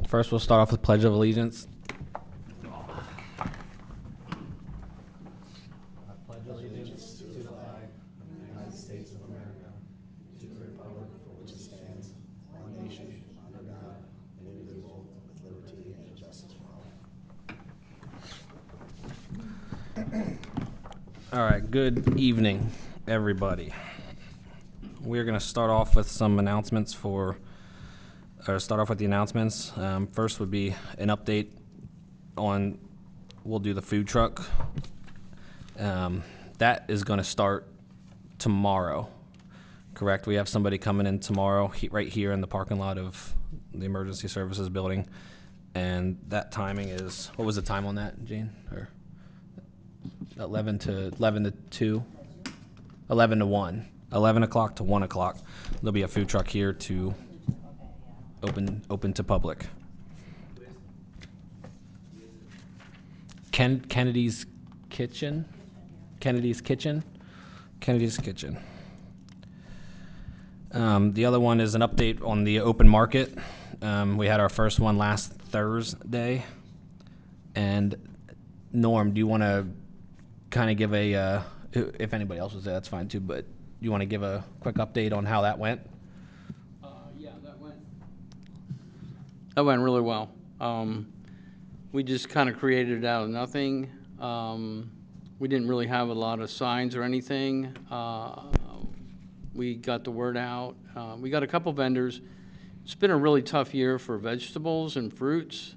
First, we'll start off with Pledge of Allegiance. All right, good evening, everybody. We're going to start off with some announcements start off with the announcements. First would be an update on, we'll do the food truck. That is going to start tomorrow, correct? We have somebody coming in tomorrow right here in the parking lot of the Emergency Services Building. And that timing is, what was the time on that, Jane? Or 11 to 2? 11 to 1. 11 o'clock to 1 o'clock. There'll be a food truck here to open to public. Kennedy's Kitchen. The other one is an update on the open market. We had our first one last Thursday. And Norm, do you want to kind of give if anybody else was there, that's fine too, but you want to give a quick update on how that went? Yeah, that went really well. We just kind of created it out of nothing. We didn't really have a lot of signs or anything. We got the word out. We got a couple vendors. It's been a really tough year for vegetables and fruits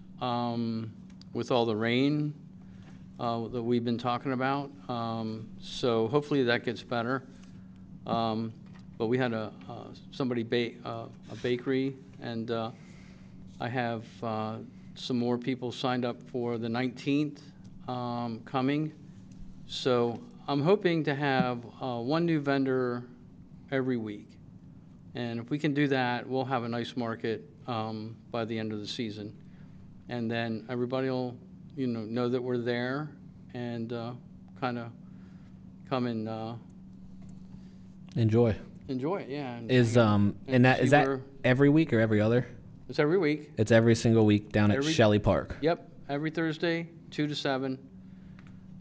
with all the rain that we've been talking about. So hopefully that gets better. But we had somebody a bakery, and I have some more people signed up for the 19th coming. So I'm hoping to have one new vendor every week. And if we can do that, we'll have a nice market by the end of the season. And then everybody will know that we're there and kind of come and Enjoy it, yeah. Is that every week or every other? It's every week. It's every single week down at Shelley Park. Yep, every Thursday, 2 to 7.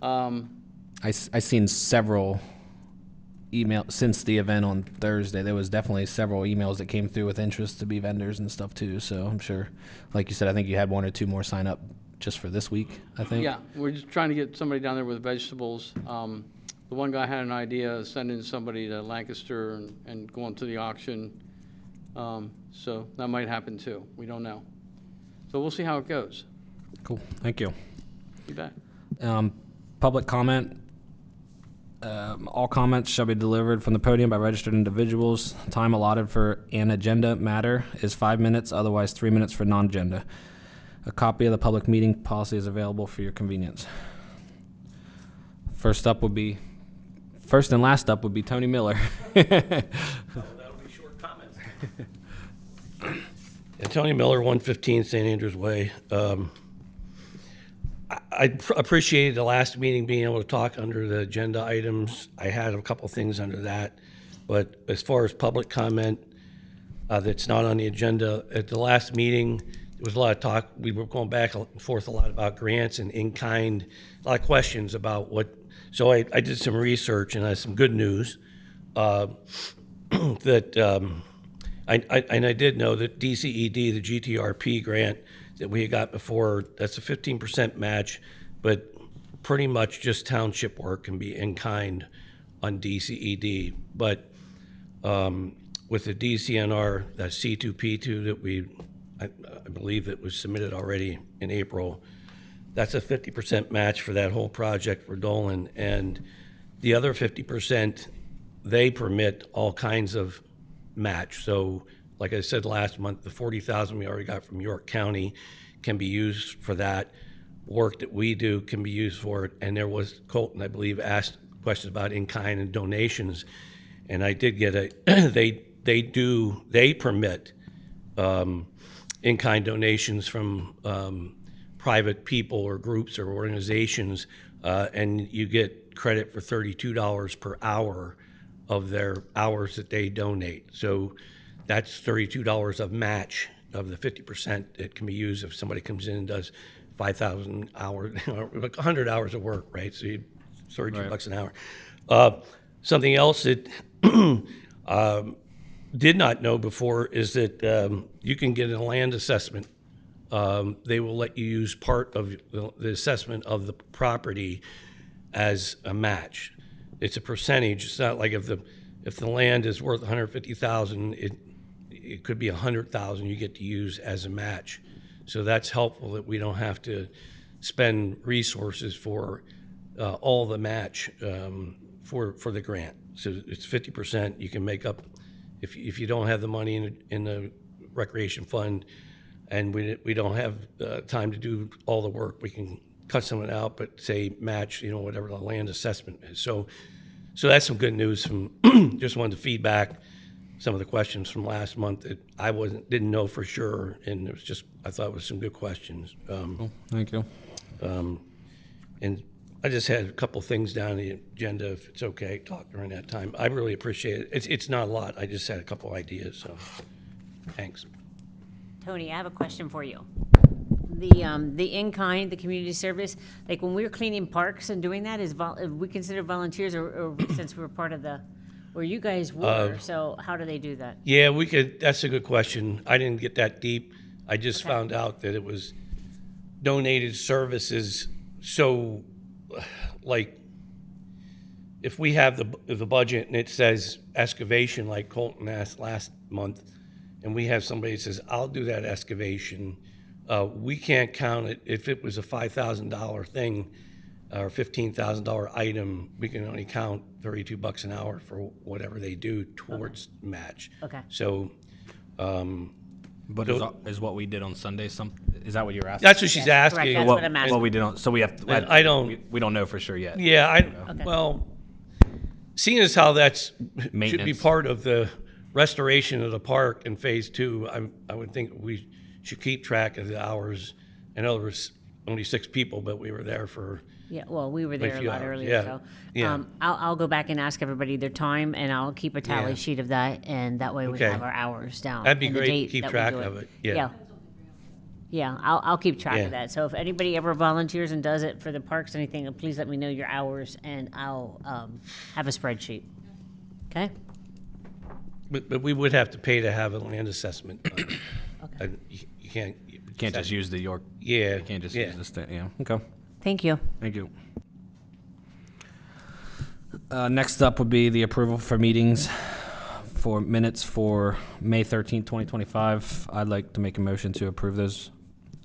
I seen several emails since the event on Thursday. There was definitely several emails that came through with interest to be vendors and stuff too. So I'm sure, like you said, I think you had one or two more sign up just for this week, I think. Yeah, we're just trying to get somebody down there with vegetables. The one guy had an idea of sending somebody to Lancaster and going to the auction. So that might happen too. We don't know. So we'll see how it goes. Cool. Thank you. You bet. Public comment. All comments shall be delivered from the podium by registered individuals. Time allotted for an agenda matter is 5 minutes, otherwise 3 minutes for non-agenda. A copy of the public meeting policy is available for your convenience. First and last up would be Tony Miller. That'll be short comments. Tony Miller, 115 St. Andrews Way. I appreciated the last meeting being able to talk under the agenda items. I had a couple things under that, but as far as public comment that's not on the agenda, at the last meeting, there was a lot of talk. We were going back and forth a lot about grants and in-kind, a lot of questions about what. So I did some research, and I have some good news that I did know that DCED, the GTRP grant that we had got before, that's a 15% match, but pretty much just township work can be in kind on DCED. But with the DCNR, that C2P2 that I believe that was submitted already in April, that's a 50% match for that whole project for Dolan. And the other 50%, they permit all kinds of match. So like I said last month, the $40,000 we already got from York County can be used for that. Work that we do can be used for it. And there was, Colton, I believe, asked questions about in-kind and donations. And I did get they permit in-kind donations from private people or groups or organizations, and you get credit for $32 per hour of their hours that they donate. So that's $32 of match of the 50% that can be used if somebody comes in and does 5,000 hours, like 100 hours of work, right? So you $32 an hour. Something else that did not know before is that you can get a land assessment. They will let you use part of the assessment of the property as a match. It's a percentage. It's not like if the land is worth 150,000, it could be 100,000 you get to use as a match. So that's helpful that we don't have to spend resources for all the match for the grant. So it's 50%. You can make up if you don't have the money in the recreation fund, and we don't have time to do all the work. We can cut some of it out, but say match, whatever the land assessment is. So that's some good news from. Just wanted to feedback some of the questions from last month that I didn't know for sure, and it was just I thought it was some good questions. Thank you. And I just had a couple things down the agenda, if it's okay, talk during that time. I really appreciate it. It's not a lot. I just had a couple ideas, so thanks. Tony, I have a question for you. The in-kind, the community service, like when we were cleaning parks and doing that, we consider volunteers, or since we're part of where you guys were, so how do they do that? Yeah, we could. That's a good question. I didn't get that deep. I just found out that it was donated services. So, like, if we have the budget and it says excavation, like Colton asked last month, and we have somebody that says, I'll do that excavation, we can't count it. If it was a $5,000 thing or $15,000 item, we can only count $32 an hour for whatever they do towards match. Okay. So, But is what we did on Sunday is that what you're asking? that's what she's Yes, correct. asking. That's what I'm asking. What we did on, so we have to, And I don't- we don't know for sure yet. Yeah, Okay. well, seeing as how that's, should be Maintenance. part of the restoration of the park in phase 2, I would think we should keep track of the hours. I know there was only 6 people, but we were there for, Yeah, well, we were there a few lot hours, earlier, yeah, so. yeah. I'll go back and ask everybody their time, and I'll keep a tally Yeah. sheet of that, and that way we Okay. have our hours down. That'd be and the great to date keep that we track do of it, yeah. Yeah. Yeah, I'll keep track Yeah. of that. So if anybody ever volunteers and does it for the parks, anything, please let me know your hours, and I'll have a spreadsheet. Okay? But we would have to pay to have a land assessment. You can't. Can't just use the York, Yeah. you can't just yeah. use this thing, yeah, okay. Thank you. Thank you. Next up would be the approval for meetings for minutes for May 13th, 2025. I'd like to make a motion to approve those.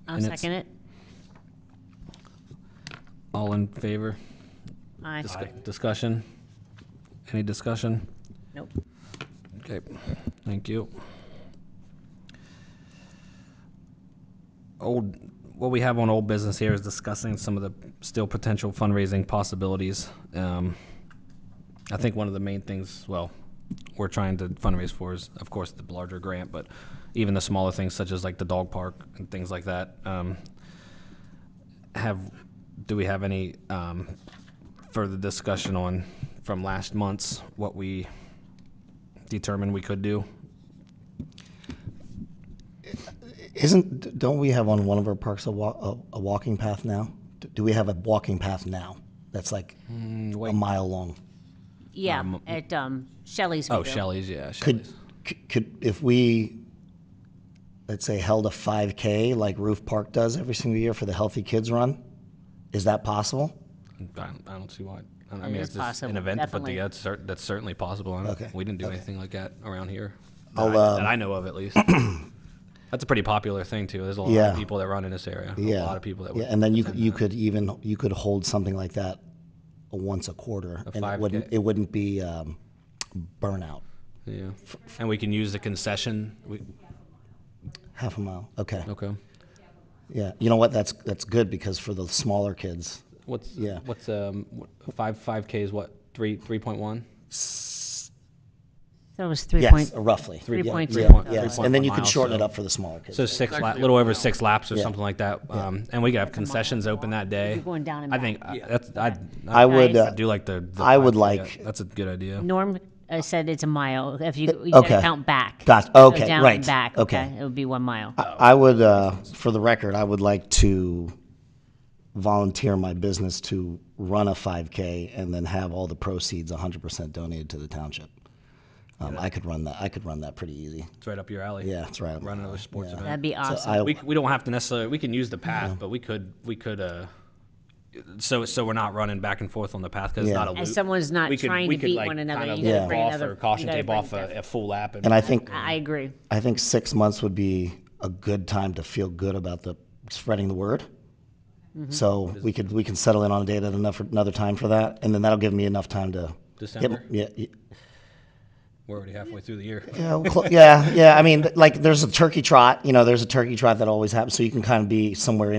I'll Minutes. second it. All in favor? Aye. Discussion? Any discussion? Nope. Okay, thank you. What we have on old business here is discussing some of the still potential fundraising possibilities. I think one of the main things, we're trying to fundraise for is, of course, the larger grant, but even the smaller things such as like the dog park and things like that. Do we have any further discussion on from last month's what we determined we could do? Don't we have on one of our parks a walking path now? Do we have a walking path now that's like a mile long? Yeah, at Shelley's. we Oh, do. Shelley's, yeah. Could if we, let's say, held a 5K like Roof Park does every single year for the Healthy Kids Run? Is that possible? I don't see why. I It mean, is it's just possible, an event to put definitely. together. That's certainly possible. Okay, We didn't do anything like that around here. I'll, That I know of, at least. That's a pretty popular thing, too. There's a lot Yeah. of people that run in this area. Yeah. A lot of people that would Yeah, and then attend that. you could hold something like that once a quarter, and 5K. it wouldn't be burnout. Yeah. And we can use the concession. Half a mile. Okay. Okay. Yeah. You know what? That's good because for the smaller kids. What's Yeah. 5K is what? 3.1? That was 3 Yes, point. roughly. 3.3. Yeah, point- yes. 3.1 And then you could miles, shorten it so- up for the smaller kids. So little over 6 laps or Yeah. something like that. And we could have concessions open that day. You're going down and I back. think that's I would. I do like the I would 5K. like- That's a good idea. Norm, I said it's a mile. If you Okay. gotta count back. Gotcha. Go Okay, down right. and back, Okay. okay? It would be 1 mile. I would, for the record, I would like to volunteer my business to run a 5K and then have all the proceeds 100% donated to the township. I could run that. I could run that pretty easy. It's right up your alley. Yeah, that's right. Run another sports Yeah. event. That'd be So awesome. We don't have to necessarily, we can use the path, but we could, so we're not running back and forth on the path because it's Yeah. not a loop. And someone's not We could- trying we to could, beat like, one another. kind of You gotta Yeah. bring off another. or caution you gotta tape bring off stuff. a full lap. And I think I agree. 6 months would be a good time to feel good about the spreading the word. Mm-hmm. So we can settle in on a date at another time for that, and then that'll give me enough time to December? yeah, We're already halfway through the year. yeah. I mean, like there's a turkey trot. There's a turkey trot that always happens, so you can kind of be somewhere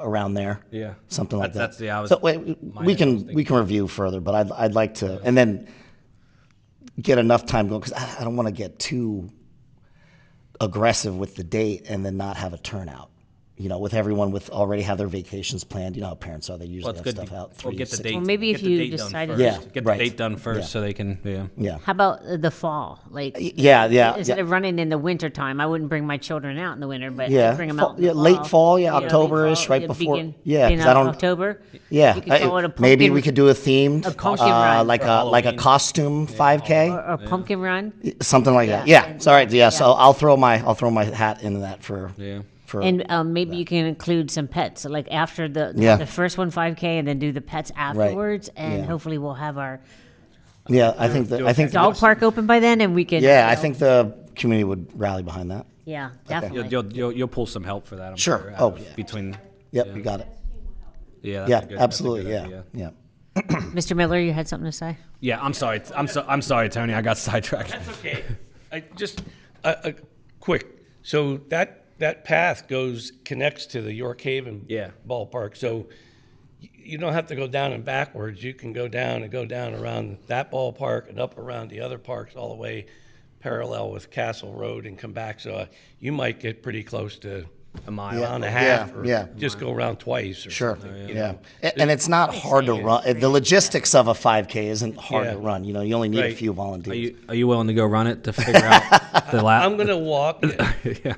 around there. Yeah. something like That's- that. that's- yeah, I was- So wait, my we head was can review further, but I'd like to, and then get enough time going because I don't want to get too aggressive with the date and then not have a turnout. With everyone already have their vacations planned. You know how parents are; they usually Well, it's have good. stuff out. We'll 3, get the 6 date. Well, maybe get if the you date done decided- first. Yeah, Get right. the date done first Yeah. so they can, yeah. Yeah, How about the fall? Like, yeah. instead of running in the winter time, I wouldn't bring my children out in the winter, but Yeah, I'd bring them fall- out in the yeah, late fall, yeah, late October-ish, fall, right before- begin- yeah, beginning 'cause I of don't- October. Yeah, You could call it a maybe pumpkin- we could do a themed, a pumpkin run. like For a Halloween. costume 5K, or pumpkin run. something like that. Yeah. Yeah, it's all right. Yeah, so I'll throw my hat into that for Yeah. And maybe you can include some pets, like after the Yeah. the first one 5K, and then do the pets afterwards, and Yeah. hopefully we'll have our yeah. I think dog park open by then, and we can. yeah, I think the community would rally behind that. Yeah, definitely. You'll pull some help for that. I'm Sure. out Oh, of- yeah. Between. Yep, you got it. Yeah. That's Yeah, a good, that's a absolutely. good Yeah, idea. yeah. Mr. Miller, you had something to say? Yeah. I'm sorry. I'm sorry, Tony. I got sidetracked. Okay, I just, quick, so that path connects to the York Haven Yeah. ballpark, so you don't have to go down and backwards, you can go down around that ballpark and up around the other parks all the way parallel with Castle Road and come back, so you might get pretty close to A mile. mile and a Yeah, half, or yeah. just go around twice or Sure. something. you Yeah, know. and it's not hard to run. The logistics of a 5K isn't hard Yeah. to run. You only need a Right. few Are volunteers. you willing to go run it to figure out the lap? I'm gonna walk, Yeah.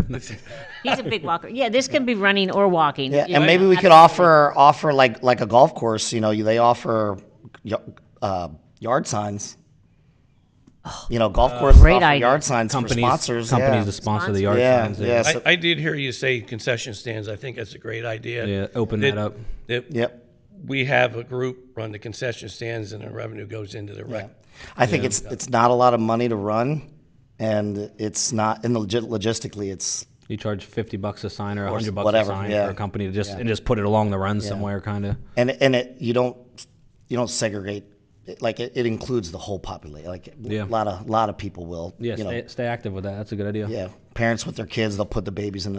He's a big walker. Yeah, this can be running or walking. Yeah, You and know, maybe we could absolutely. offer like a golf course. They offer yard signs. Golf courses Great offer idea. yard signs for Companies sponsors. Companies yeah. to sponsor the yard Yeah, signs. yeah. So- I did hear you say concession stands, I think that's a great idea. Yeah, open that up. That Yep. we have a group run the concession stands and the revenue goes into the rec. I think it's not a lot of money to run, and it's not in the logistically. It's You charge $50 a sign or $100 whatever, a sign yeah. for a company to just put it along the run somewhere, kind of. and you don't segregate. It includes the whole population. Yeah. A lot of people will. Yeah, stay active with that. That's a good idea. Yeah, parents with their kids, they'll put the babies in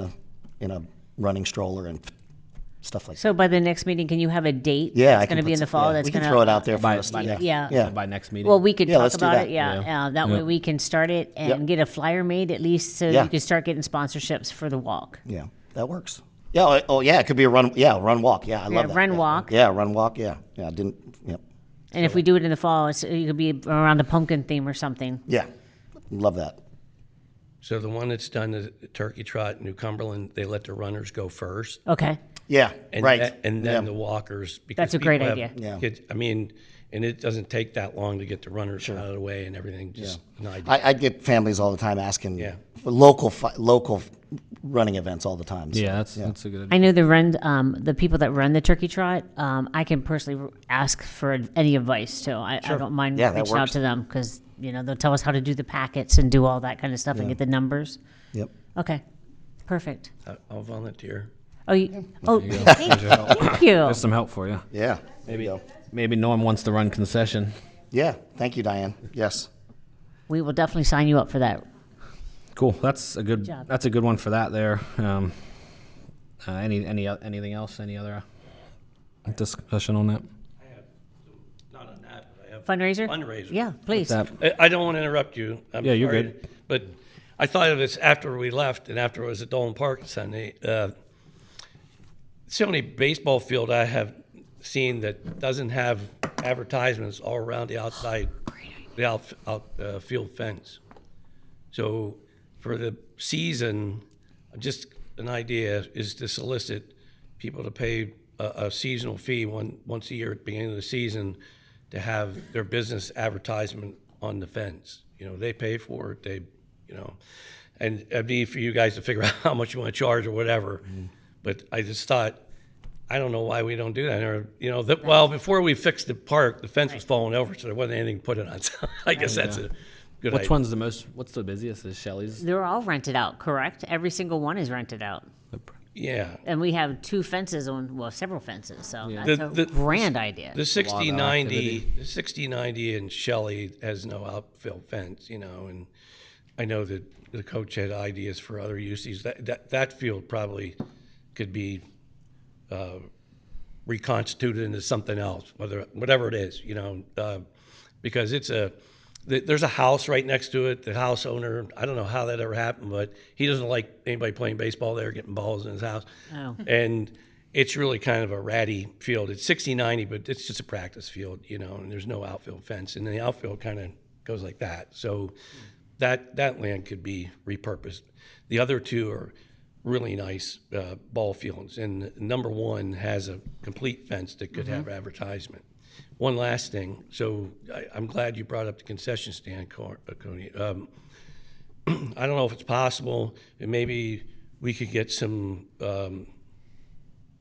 a running stroller and stuff like that. So by the next meeting, can you have a date? Yeah, It's going to be in the fall. That's we going can to throw it out there for By, us. by, Yeah. next, Yeah. by next meeting. Well, we could Yeah, talk let's do about that. it. Yeah, Yeah. that way Yep. we can start it and Yep. get a flyer made at least, so Yeah. you can start getting sponsorships for the walk. Yeah, that works. Yeah. Oh, yeah. It could be a run. Yeah, run walk. Yeah, I love that. run Yeah. walk. Yeah, run walk. Yeah, yeah. I didn't. Yep. And if we do it in the fall, it could be around the pumpkin theme or something. Yeah, love that. So the one that's done the Turkey Trot, New Cumberland, they let the runners go first. Okay. Yeah. And right. and then yeah. the walkers. Because That's a great people have idea. Yeah. Kids, and it doesn't take that long to get the runners out of the way and everything, just an idea. I get families all the time asking. Yeah. For local running events all the time. So, yeah, that's a good idea. I know the people that run the turkey trot. I can personally ask for any advice too. I don't mind Yeah, that reaching out works. to them because they'll tell us how to do the packets and do all that kind of stuff and get the numbers. Yep. Okay, perfect. I'll volunteer. Thank you. There's some help for you. Yeah. Maybe Norm wants to run concession. Yeah. Thank you, Diane. Yes. We will definitely sign you up for that. Cool. That's a good. job. That's a good one for that there. Anything else? Any other discussion on that? Not on that, but I have Fundraiser? fundraiser. Yeah, please. That I don't want to interrupt you. I'm Yeah, you're sorry, good. But I thought of this after we left and after it was at Dolan Park Sunday. It's the only baseball field I have seen that doesn't have advertisements all around the outside the outfield fence. So for the season, just an idea is to solicit people to pay a seasonal fee once a year at the beginning of the season to have their business advertisement on the fence. You know, they pay for it, and it'd be for you guys to figure out how much you want to charge or whatever. But I just thought, I don't know why we don't do that. Or, well, before we fixed the park, the fence was falling over, so there wasn't anything to put it on. So I guess that's a good Which idea. one's the most? What's the busiest? Is Shelley's? They're all rented out, correct? Every single one is rented out. Yeah. And we have 2 fences several fences, so Yeah. that's a grand idea. The lot of 6090 in Shelley has no outfield fence, and I know that the coach had ideas for other uses. That field probably could be reconstituted into something else, whatever it is, because there's a house right next to it. The house owner, I don't know how that ever happened, but he doesn't like anybody playing baseball there, getting balls in his house. Oh. And it's really kind of a ratty field. It's 60-90, but it's just a practice field, and there's no outfield fence. And the outfield kind of goes like that. So that land could be repurposed. The other 2 are really nice ball fields. And number 1 has a complete fence that could have advertisement. One last thing. So I'm glad you brought up the concession stand, Coney. I don't know if it's possible, and maybe we could get some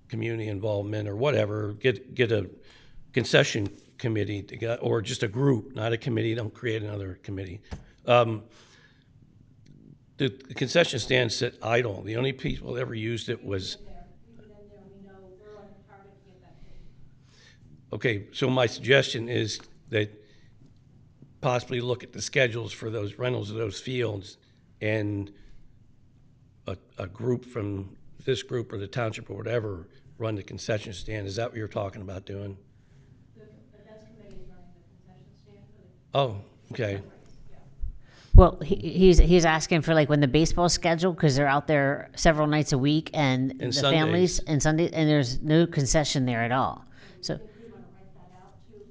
community involvement or whatever, get a concession committee together, or just a group, not a committee. Don't create another committee. The concession stand sit idle. The only people that ever used it was. Okay, so my suggestion is that possibly look at the schedules for those rentals of those fields, and a group from this group or the township or whatever run the concession stand. Is that what you're talking about doing? The events committee is running the concession stand for the. Oh, okay. Well, he's asking for like when the baseball's scheduled, because they're out there several nights a week, and the Sundays. families, and Sunday, and there's no concession there at all. So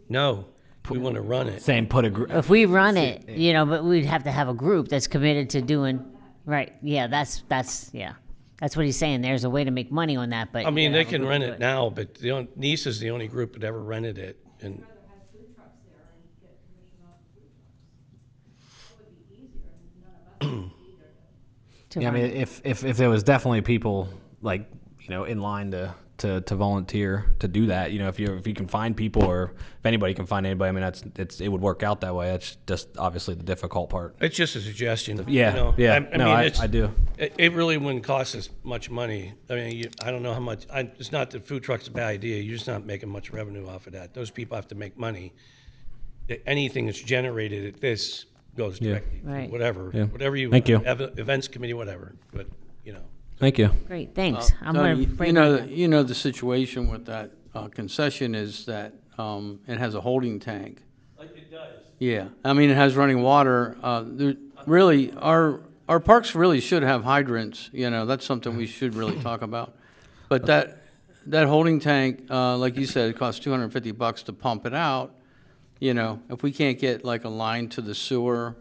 No, we want to run it. Saying put a group. if we run it, but we'd have to have a group that's committed to doing, right, yeah, that's what he's saying. There's a way to make money on that, but. I mean, you they gotta have a can group rent to do it now, but Nice is the only group that ever rented it. And Rather have food trucks there and get commission off the food trucks. It would be easier, and none of us would be there to. to Yeah, I run mean, it. if there was definitely people like in line to volunteer to do that, if you can find people, or if anybody can find anybody, I mean it would work out that way. That's just obviously the difficult part. it's just a suggestion. Yeah, yeah. No, I do. It really wouldn't cost us much money. I mean, I don't know how much. It's not that food truck's a bad idea. You're just not making much revenue off of that. Those people have to make money. Anything that's generated at this goes directly to Right. whatever. Yeah. Whatever you. Thank you. Events committee, whatever. But Thank you. Great, thanks. I'm gonna bring The situation with that concession is that it has a holding tank. It does. Yeah, I mean, it has running water. Really, our parks really should have hydrants, that's something we should really talk about. But that holding tank, like you said, it costs $250 to pump it out. If we can't get like a line to the sewer,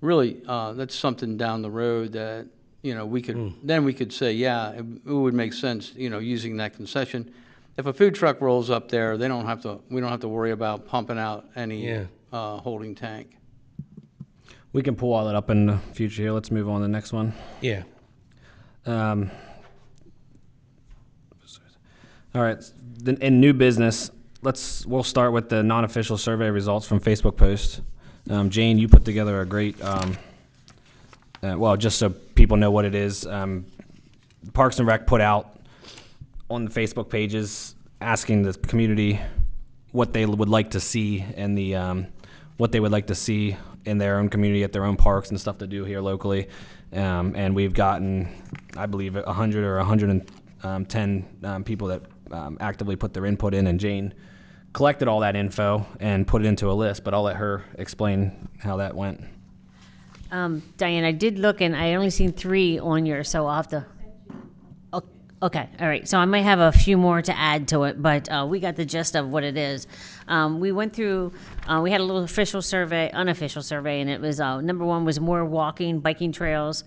really, that's something down the road that, we could, then we could say, yeah, it would make sense, using that concession. If a food truck rolls up there, we don't have to worry about pumping out any holding tank. We can pull all that up in the future here. Let's move on to the next one. Yeah. All right. In new business, we'll start with the non-official survey results from Facebook post. Jane, you put together a great, just so people know what it is. Parks and Rec put out on the Facebook pages asking the community what they would like to see and what they would like to see in their own community at their own parks and stuff to do here locally. And we've gotten, I believe, 100 or 110 people that actively put their input in, and Jane collected all that info and put it into a list, but I'll let her explain how that went. Diane, I did look, and I only seen 3 on yours, so I'll have to. Okay, all right. So I might have a few more to add to it, but we got the gist of what it is. We went through, we had a little official survey, unofficial survey, and it was number one was more walking, biking trails.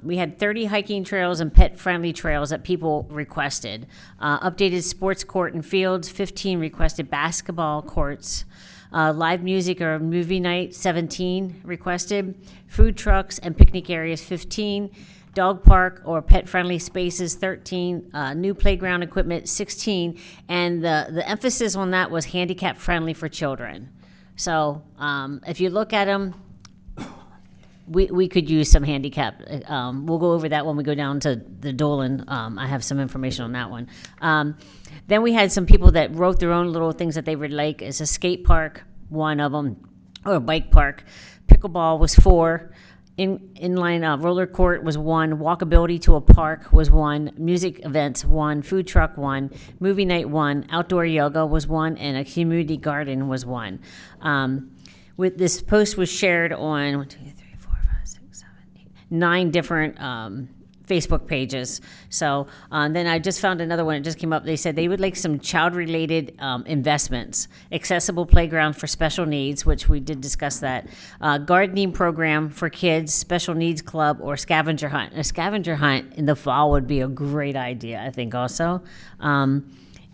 We had 30 hiking trails and pet-friendly trails that people requested. Updated sports court and fields, 15 requested basketball courts. Live music or movie night, 17 requested. Food trucks and picnic areas, 15. Dog park or pet-friendly spaces, 13. New playground equipment, 16. And the emphasis on that was handicap-friendly for children. So if you look at them, we could use some handicap. We'll go over that when we go down to the Dolan. I have some information on that one. Then we had some people that wrote their own little things that they would like. It's a skate park, one of them, or a bike park. Pickleball was 4. Inline roller court was 1. Walkability to a park was 1. Music events 1. Food truck 1. Movie night 1. Outdoor yoga was 1, and a community garden was 1. With this post was shared on 1, 2, 3, 4, 5, 6, 7, 8, 9 different Facebook pages. So then I just found another one. It just came up. They said they would like some child-related investments, accessible playground for special needs, which we did discuss that, gardening program for kids, special needs club, or scavenger hunt. A scavenger hunt in the fall would be a great idea, I think, also.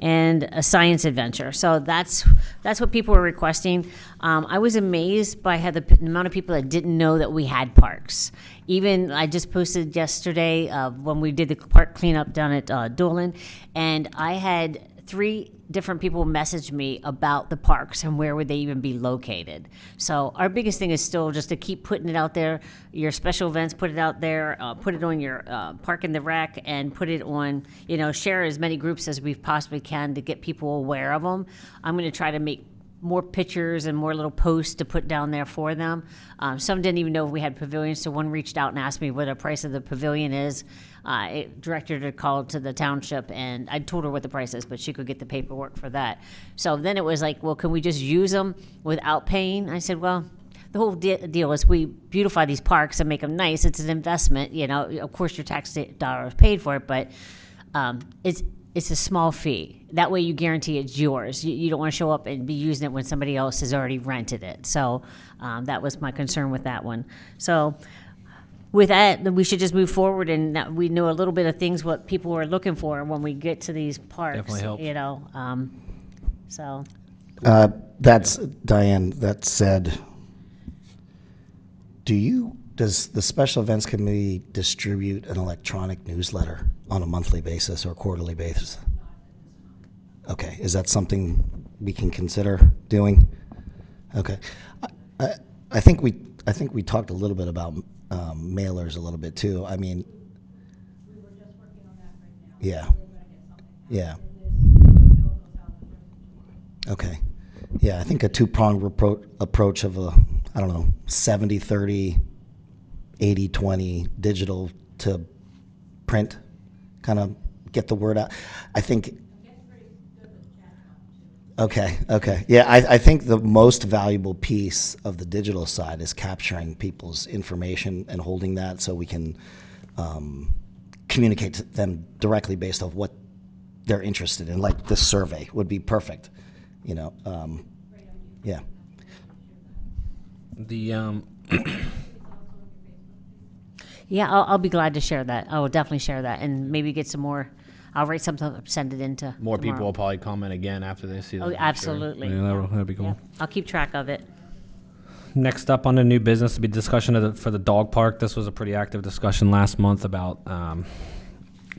And a science adventure. So that's what people were requesting. I was amazed by how the amount of people that didn't know that we had parks. Even I just posted yesterday when we did the park cleanup down at Dolan, and I had 3 different people message me about the parks and where would they even be located. So our biggest thing is still just to keep putting it out there. Your special events, put it out there, put it on your Park in the Rec, and put it on, share as many groups as we possibly can to get people aware of them. I'm going to try to make more pictures and more little posts to put down there for them. Some didn't even know if we had pavilions, so one reached out and asked me what the price of the pavilion is. It directed her to call to the township, and I told her what the price is, but she could get the paperwork for that. So then it was like, well, can we just use them without paying? I said, well, the whole deal is we beautify these parks and make them nice. It's an investment, Of course, your tax dollars paid for it, but it's a small fee. That way you guarantee it's yours. You don't want to show up and be using it when somebody else has already rented it. So that was my concern with that one. So with that, we should just move forward, and we know a little bit of things what people are looking for when we get to these parks. Definitely helps. So That's, Diane, that said, does the Special Events Committee distribute an electronic newsletter on a monthly basis or quarterly basis? Okay, is that something we can consider doing? Okay, I think we talked a little bit about mailers a little bit too. I mean, We were just working on that right now. yeah, We're gonna get something out. yeah, And this goes out the first of July. okay, yeah. I think a two-pronged approach of a 70-30, 80-20 digital to print, kind of get the word out. I think. Okay. Yeah, I think the most valuable piece of the digital side is capturing people's information and holding that so we can communicate to them directly based off what they're interested in. Like this survey would be perfect, Yeah. The yeah, I'll be glad to share that. I will definitely share that, and maybe get some more. I'll write something up, send it into more people tomorrow. will probably comment again after they see that. Oh, I'm sure. absolutely. Yeah, that'd be cool. Yeah, I'll keep track of it. Next up on the new business will be discussion for the dog park. This was a pretty active discussion last month about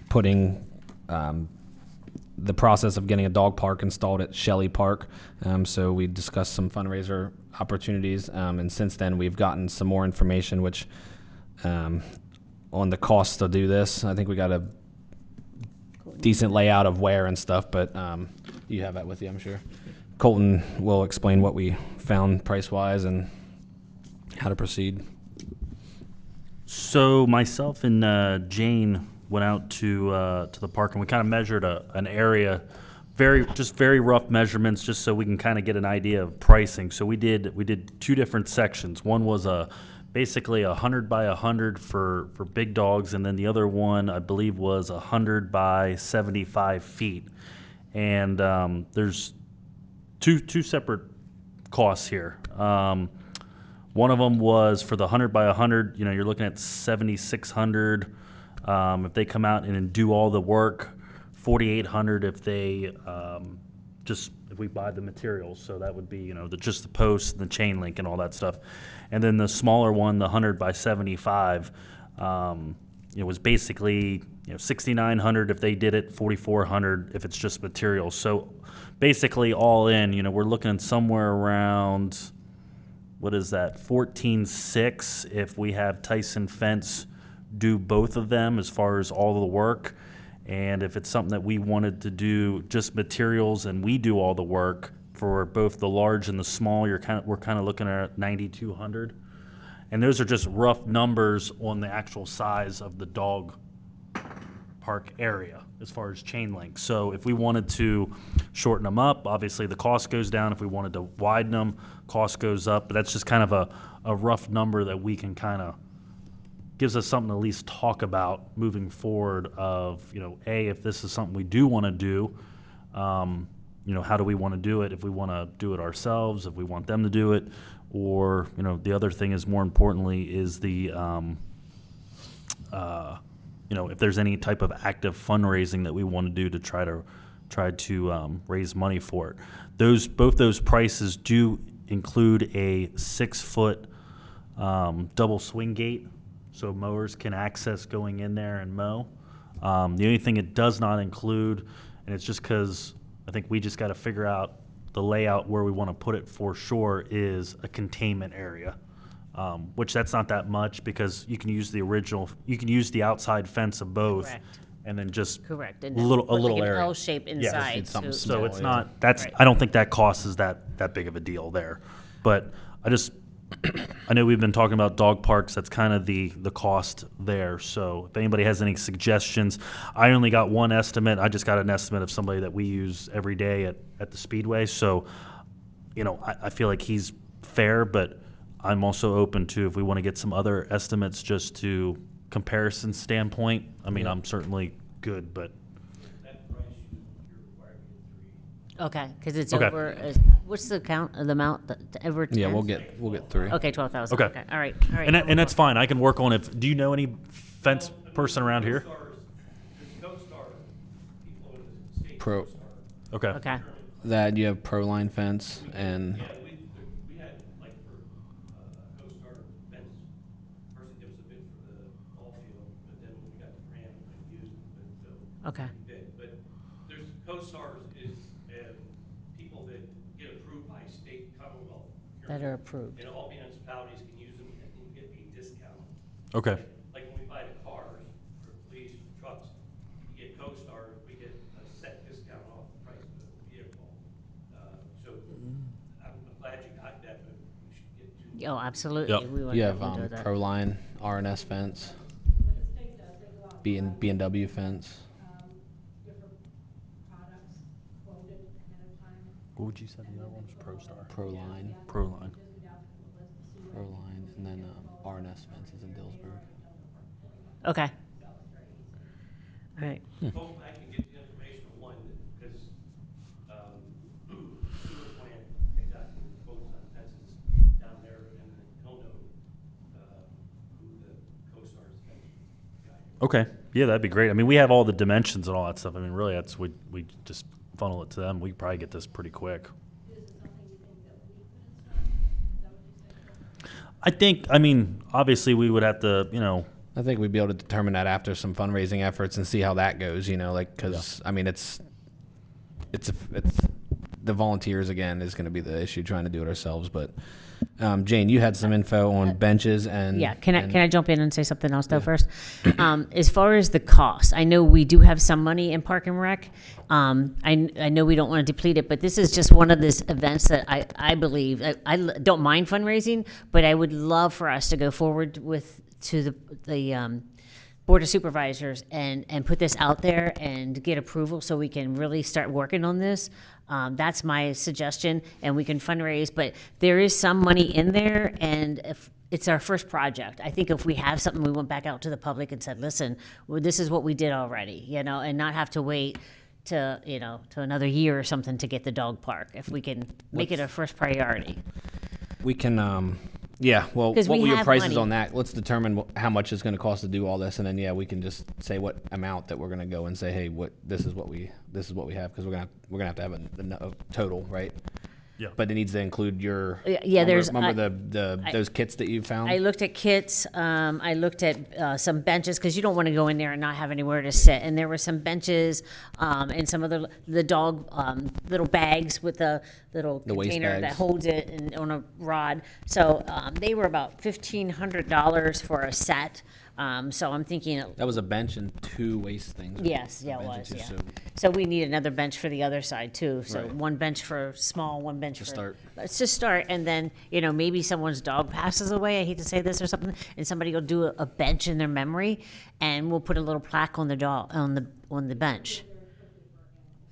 putting the process of getting a dog park installed at Shelley Park. So we discussed some fundraiser opportunities, and since then we've gotten some more information, which on the cost to do this. I think we got a decent layout of where and stuff, but you have that with you, I'm sure. Colton will explain what we found price-wise and how to proceed. So myself and Jane went out to the park, and we kind of measured an area, very rough measurements, just so we can kind of get an idea of pricing. So we did 2 different sections. One was a basically 100 by 100 for big dogs, and then the other one I believe was 100 by 75 feet. And there's two separate costs here. One of them was for the 100 by 100. You know, you're looking at 7,600 if they come out and do all the work. 4,800 if they if we buy the materials. So that would be, you know, just the posts and the chain link and all that stuff. And then the smaller one, the 100 by 75, it was basically, you know, 6,900 if they did it, 4,400 if it's just materials. So basically all in, you know, we're looking somewhere around, what is that, 14,600 if we have Tyson Fence do both of them as far as all of the work. And if it's something that we wanted to do just materials and we do all the work for both the large and the small, we're kind of looking at 9,200. And those are just rough numbers on the actual size of the dog park area as far as chain link. So if we wanted to shorten them up, obviously the cost goes down. If we wanted to widen them, cost goes up. But that's just kind of a rough number that we can kind of gives us something to at least talk about moving forward of, you know, if this is something we do want to do, you know, how do we want to do it? If we want to do it ourselves, if we want them to do it, or, you know, the other thing is more importantly is the, you know, if there's any type of active fundraising that we want to do to try to raise money for it. Both those prices do include a 6-foot double swing gate, so mowers can access going in there and mow. The only thing it does not include, and it's just because I think we just got to figure out the layout where we want to put it for sure, is a containment area, which that's not that much because you can use the outside fence of both. Correct. And then just Correct. a And little put like an area. L shape inside. It's something so- So it's yeah. not, that's, Right. I don't think that cost is that big of a deal there. But I know we've been talking about dog parks, that's kind of the cost there. So if anybody has any suggestions, I only got one estimate. I just got an estimate of somebody that we use every day at the Speedway. So, you know, I feel like he's fair, but I'm also open to if we want to get some other estimates just to comparison standpoint. I mean, I'm certainly good, but Okay, because it's Okay. over, what's the amount, over 10? Yeah, we'll get 3. Okay, 12,000. Okay. Okay, all right, all right. and that's fine. I can work on it. Do you know any fence person around here? Pro Okay. Okay, that you have Proline fence and We had, like, for CoStar fence, person gives a bid for the ball field, but then when we got the grant, we couldn't use it, but so okay, we bid. But there's, CoStars is, people that get approved by state Commonwealth. that are approved. And all municipalities can use them, and then you get a discount. Okay. Like when we buy the cars, for police, for trucks, you get CoStar, we get a set discount off the price of the vehicle. So I'm glad you got that, but we should get to. Oh, absolutely. Yep. We want you to have do that. Proline RNS fence, What the state does, they go out and B and W fence. different products quoted ahead of time. What would you say the other one was? ProStar. Proline, Proline. Just go down to the list to see what Proline, and then RNS fences in Dillsburg. Okay. All right, Hope I can get the information on one, because, sewer plant had gotten quotes on fences down there, and he'll know, who the CoStar's fence guy is. Okay. Yeah, that'd be great. I mean, we have all the dimensions and all that stuff. I mean, really, we just funnel it to them. We could probably get this pretty quick. I mean, obviously we would have to, you know, I think we'd be able to determine that after some fundraising efforts and see how that goes. You know, like because I mean, it's the volunteers again is going to be the issue trying to do it ourselves. But Jane, you had some info on benches and yeah, can I jump in and say something else though first? As far as the cost, I know we do have some money in Park and Rec. I know we don't want to deplete it, but this is just one of these events that I believe, I don't mind fundraising, but I would love for us to go forward to the Board of Supervisors and put this out there and get approval so we can really start working on this. That's my suggestion, and we can fundraise, but there is some money in there, and if, it's our first project. I think if we have something, we went back out to the public and said, listen, well, this is what we did already, you know, and not have to wait to, you know, to another year or something to get the dog park, if we can make it our first priority. We can, yeah, well, 'Cause what we were your have prices money. on that? Let's determine how much it's gonna cost to do all this, and then, yeah, we can just say what amount that we're gonna go and say, hey, this is what we have, because we're gonna have to have a total, right? Yeah. But it needs to include your. Yeah, there's- Remember those kits that you found? I looked at kits, I looked at some benches, because you don't want to go in there and not have anywhere to sit. And there were some benches, and some of the dog, little bags with the little The waste container that bags. holds it and on a rod. So they were about $1,500 for a set. So I'm thinking, That was a bench and 2 waste things. yes, yeah, it Benches, was, yeah. so- So we need another bench for the other side too. So Right. one bench for small, one bench for. start. Let's just start, and then, you know, maybe someone's dog passes away, I hate to say this or something, and somebody will do a bench in their memory, and we'll put a little plaque on the dog, on the bench.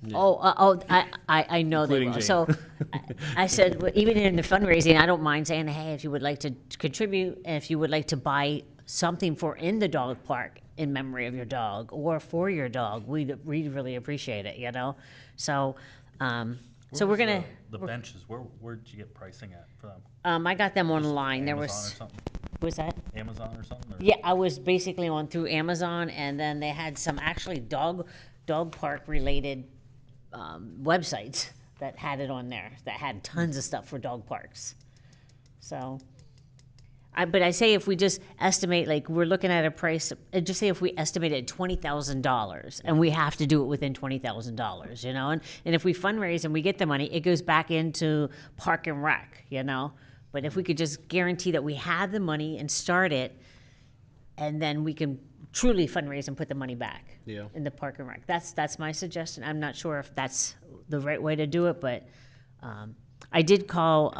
I know they Including will. Jane. So I said, well, even in the fundraising, I don't mind saying, hey, if you would like to contribute, and if you would like to buy something for in the dog park in memory of your dog or for your dog, we'd really appreciate it, you know? So, so we're gonna, The benches, where'd you get pricing at for them? I got them online. There Amazon or was, something? was that? Amazon or something? Or- Yeah, I was basically on through Amazon, and then they had some actually dog park related websites that had it on there, that had tons of stuff for dog parks. So, but I say if we just estimate, like, we're looking at a price, just say if we estimate it at $20,000, and we have to do it within $20,000, you know? And if we fundraise and we get the money, it goes back into Park and Rec, you know? But if we could just guarantee that we have the money and start it, and then we can truly fundraise and put the money back Yeah. in the Park and Rec. That's my suggestion. I'm not sure if that's the right way to do it, but I did call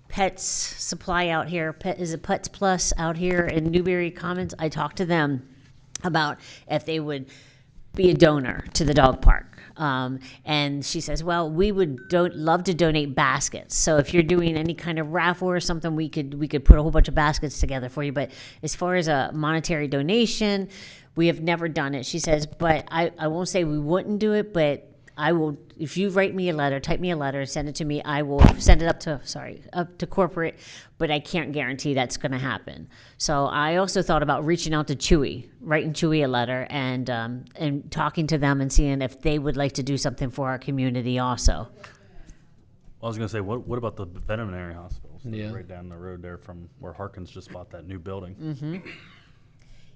Pets Supply out here. Is it Pets Plus out here in Newberry Commons? I talked to them about if they would be a donor to the dog park. And she says, well, we would love to donate baskets. So if you're doing any kind of raffle or something, we could put a whole bunch of baskets together for you. But as far as a monetary donation, we have never done it. She says, but I won't say we wouldn't do it, but I will, if you write me a letter, type me a letter, send it to me, I will send it up to corporate, but I can't guarantee that's gonna happen. So I also thought about reaching out to Chewy, writing Chewy a letter and talking to them and seeing if they would like to do something for our community also. I was gonna say, what about the veterinary hospitals? They're Yeah. Right down the road there from where Harkins just bought that new building.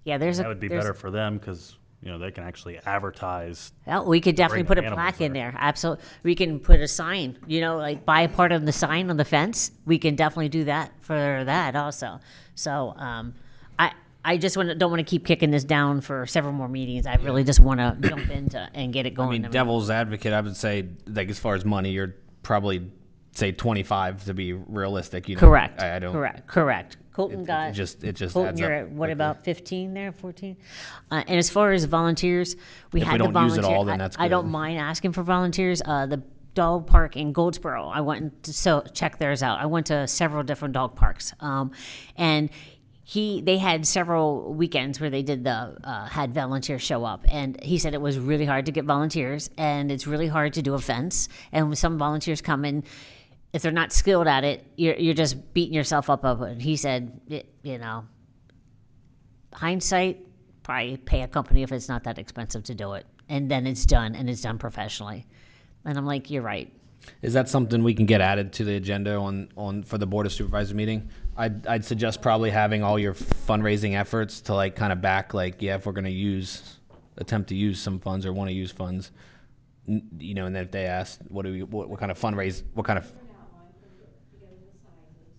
Yeah, there's That would be better for them, because, you know, they can actually advertise. Well, we could definitely Bring put a animals plaque in there. there. Absolutely. We can put a sign, you know, like buy a part of the sign on the fence. We can definitely do that for that also. So, I just don't want to keep kicking this down for several more meetings. I really just want to jump into and get it I going. mean, devil's advocate, I would say, like, as far as money, you're probably, say, 25 to be realistic, you know? Correct. I don't. Correct. Colton It got. just Colton, adds you're up at, what, quickly. about 15 there, 14? And as far as volunteers, we If had we the don't use it volunteer. all, then that's I don't good. mind asking for volunteers. The dog park in Goldsboro, I went to check theirs out. I went to several different dog parks, and they had several weekends where they did had volunteers show up, and he said it was really hard to get volunteers, and it's really hard to do a fence, and when some volunteers come in, if they're not skilled at it, you're just beating yourself up over it. He said, you know, hindsight, probably pay a company if it's not that expensive to do it, and then it's done, and it's done professionally. And I'm like, you're right. Is that something we can get added to the agenda on for the Board of Supervisors meeting? I'd suggest probably having all your fundraising efforts to, like, kind of back, like, yeah, if we're going to attempt to use some funds or want to use funds, you know, and then if they ask, what kind of fundraise, what kind of, An outline for together the sizes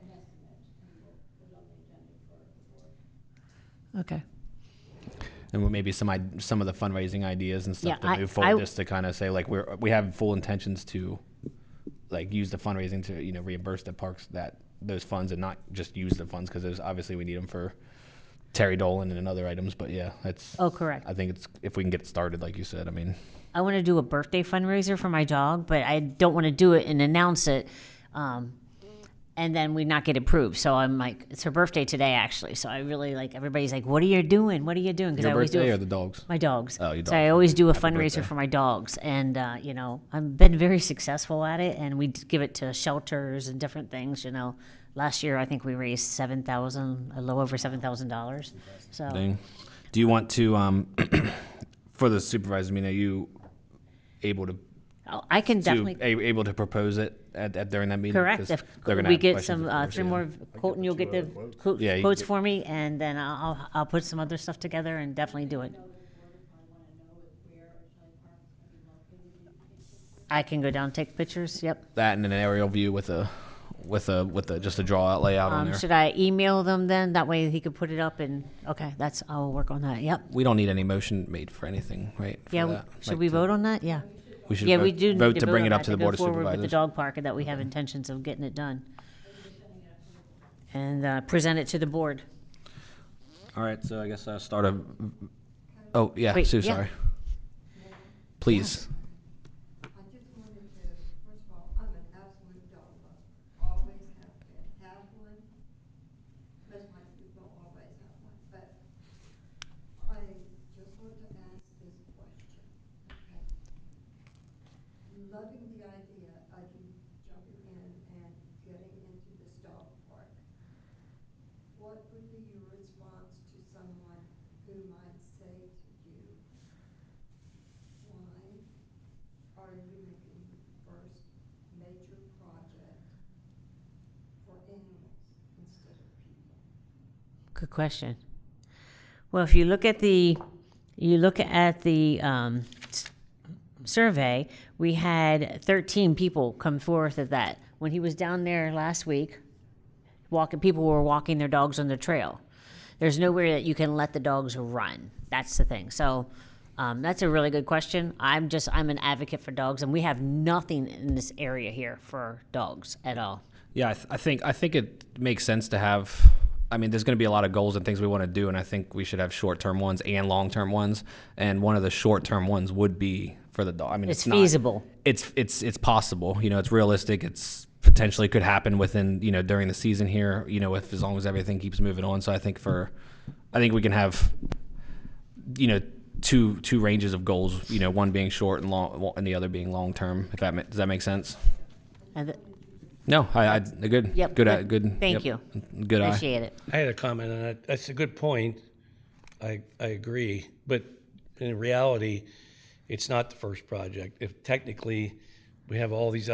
and an estimate, and we'll put it on the agenda for the board. Okay. and maybe some of the fundraising ideas and stuff Yeah, to move forward, just to kind of say, like, we have full intentions to, like, use the fundraising to, you know, reimburse the parks those funds, and not just use the funds, because obviously we need them for Terry Dolan and other items, but yeah, it's. Oh, correct. I think it's, if we can get it started, like you said, I mean, I want to do a birthday fundraiser for my dog, but I don't want to do it and announce it, and then we not get approved. So I'm like, it's her birthday today, actually. So I really like, everybody's like, what are you doing? What are you doing? Because I your always do birthday it or the dogs? my dogs. Oh, your So I dogs. always do a Happy fundraiser birthday. for my dogs, and you know, I've been very successful at it, and we give it to shelters and different things. You know, last year I think we raised $7,000, a little over $7,000. So Thing. Do you want to, for the supervisors meeting, are you able to, I can definitely. able to propose it at during that meeting? Correct. 'Cause If they're gonna we have get questions, some, of course, three yeah. more quote, and you'll get the Yeah, you quotes get- for me, and then I'll put some other stuff together and definitely do it. I can go down, and take pictures, yep. That and an aerial view with a just a draw out layout on there. Should I email them then? That way he could put it up and, okay, I'll work on that, yep. We don't need any motion made for anything, right? for Yeah, that? should Like we to- vote on that? Yeah. We should Yeah, vote, we do vote need to bring vote it on up that to the board of go forward with the supervisors. dog park, and that we have intentions of getting it done. And present it to the board. All right, so I guess I'll start a. Oh yeah, Wait, Sue. yeah. Sorry. Please. I just wanted to, first of all, I'm an absolute dog lover, always have been, have one. Most of my people always have one, but I just want to ask this question, okay? Loving the idea of you jumping in and getting into this dog park, what would be your response to someone who might say to you, why are you making the first major project for animals instead of people? Good question. Well, if you look at the, survey, we had 13 people come forth at that. When he was down there last week, people were walking their dogs on the trail. There's nowhere that you can let the dogs run. That's the thing. So, that's a really good question. I'm an advocate for dogs, and we have nothing in this area here for dogs at all. Yeah, I think it makes sense to have. I mean, there's going to be a lot of goals and things we want to do, and I think we should have short-term ones and long-term ones. And one of the short-term ones would be for the dog. I mean, It's not- feasible. It's possible. You know, it's realistic. It's potentially could happen within during the season here. You know, if as long as everything keeps moving on. So I think we can have two ranges of goals. You know, one being short and long, and the other being long-term. Does that make sense? And th- No, I good. Yep, Good. good. Good. Thank yep, you. Good eye. Appreciate it. I had a comment on that. That's a good point. I agree. But in reality, it's not the first project. If technically we have all these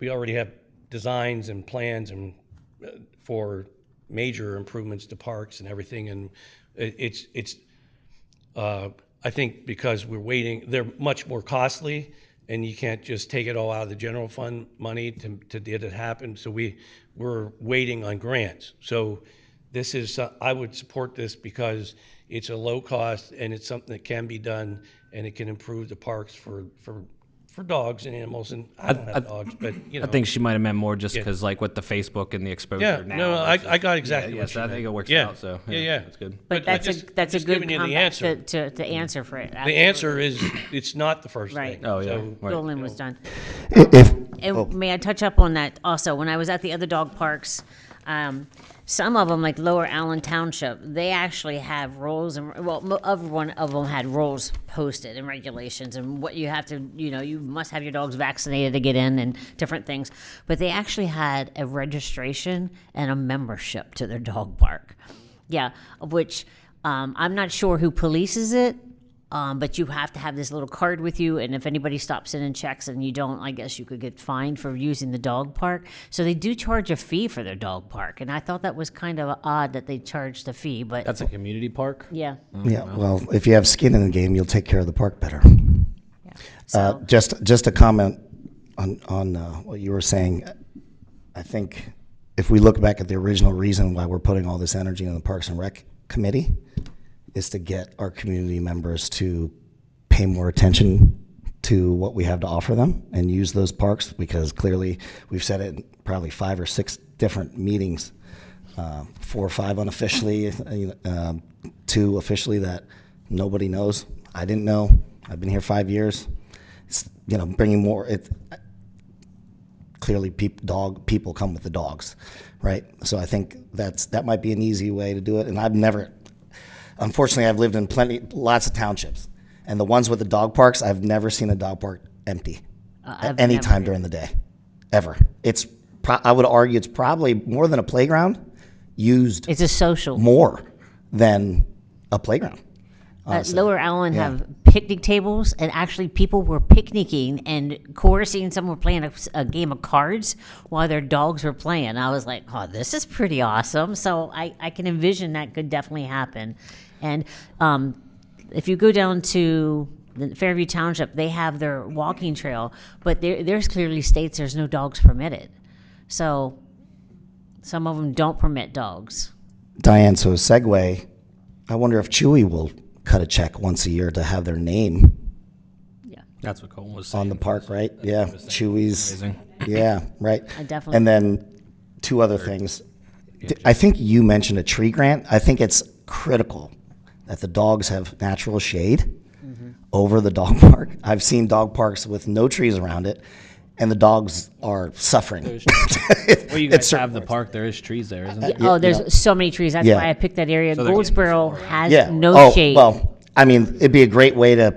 we already have designs and plans and for major improvements to parks and everything. And I think because we're waiting, they're much more costly, and you can't just take it all out of the general fund money to get it happen. So we're waiting on grants. So this is, I would support this because it's a low cost and it's something that can be done, and it can improve the parks for dogs and animals. And I don't have dogs, but I think she might have meant more just Yeah. because like with the Facebook and the exposure Yeah, now. no, I got exactly Yeah, what so you I think meant. it works Yeah. out. So Yeah. that's good. But I that's just- a just good giving you the comeback answer. to answer for it. The answer is, it's not the first Right. thing. Oh, yeah. So, Right. Dolan was done. If, And may I touch up on that also? When I was at the other dog parks, some of them, like Lower Allen Township, they actually have rules, and every one of them had rules posted and regulations, and what you have to, you must have your dogs vaccinated to get in, and different things. But they actually had a registration and a membership to their dog park. Yeah, which I'm not sure who polices it. But you have to have this little card with you, and if anybody stops in and checks and you don't, I guess you could get fined for using the dog park. So they do charge a fee for their dog park, and I thought that was kind of odd that they charged a fee, but That's a community park. yeah. yeah, well, if you have skin in the game, you'll take care of the park better. Yeah. So, Just a comment on what you were saying. I think if we look back at the original reason why we're putting all this energy in the Parks and Rec Committee, is to get our community members to pay more attention to what we have to offer them and use those parks, because clearly we've said it in probably 5 or 6 different meetings 4 or 5 unofficially, 2 officially that nobody knows. I didn't know. I've been here 5 years. It's, bringing more. Clearly, people come with the dogs, right? So I think that might be an easy way to do it. And unfortunately, I've lived in lots of townships, and the ones with the dog parks, I've never seen a dog park empty at any time during the day, ever. I would argue it's probably more than a playground, used It's a social. more than a playground. Lower Allen have picnic tables, and actually people were picnicking and chorusing. Some were playing a game of cards while their dogs were playing. I was like, oh, this is pretty awesome. So I can envision that could definitely happen. And if you go down to the Fairview Township, they have their walking trail, but there's clearly states there's no dogs permitted. So some of them don't permit dogs. Diane, so a segue, I wonder if Chewy will cut a check once a year to have their name Yeah, That's what Colton was saying. on the park, right? Yeah, Chewy's. Amazing. Yeah, right. I definitely. And then 2 other things. I think you mentioned a tree grant. I think it's critical that the dogs have natural shade over the dog park. I've seen dog parks with no trees around it, and the dogs are suffering. Where you guys have the park, there is trees there, isn't there? There's so many trees. That's Yeah. why I picked that area. So they're getting Goldsboro has Yeah. no shade. Well, I mean, it'd be a great way to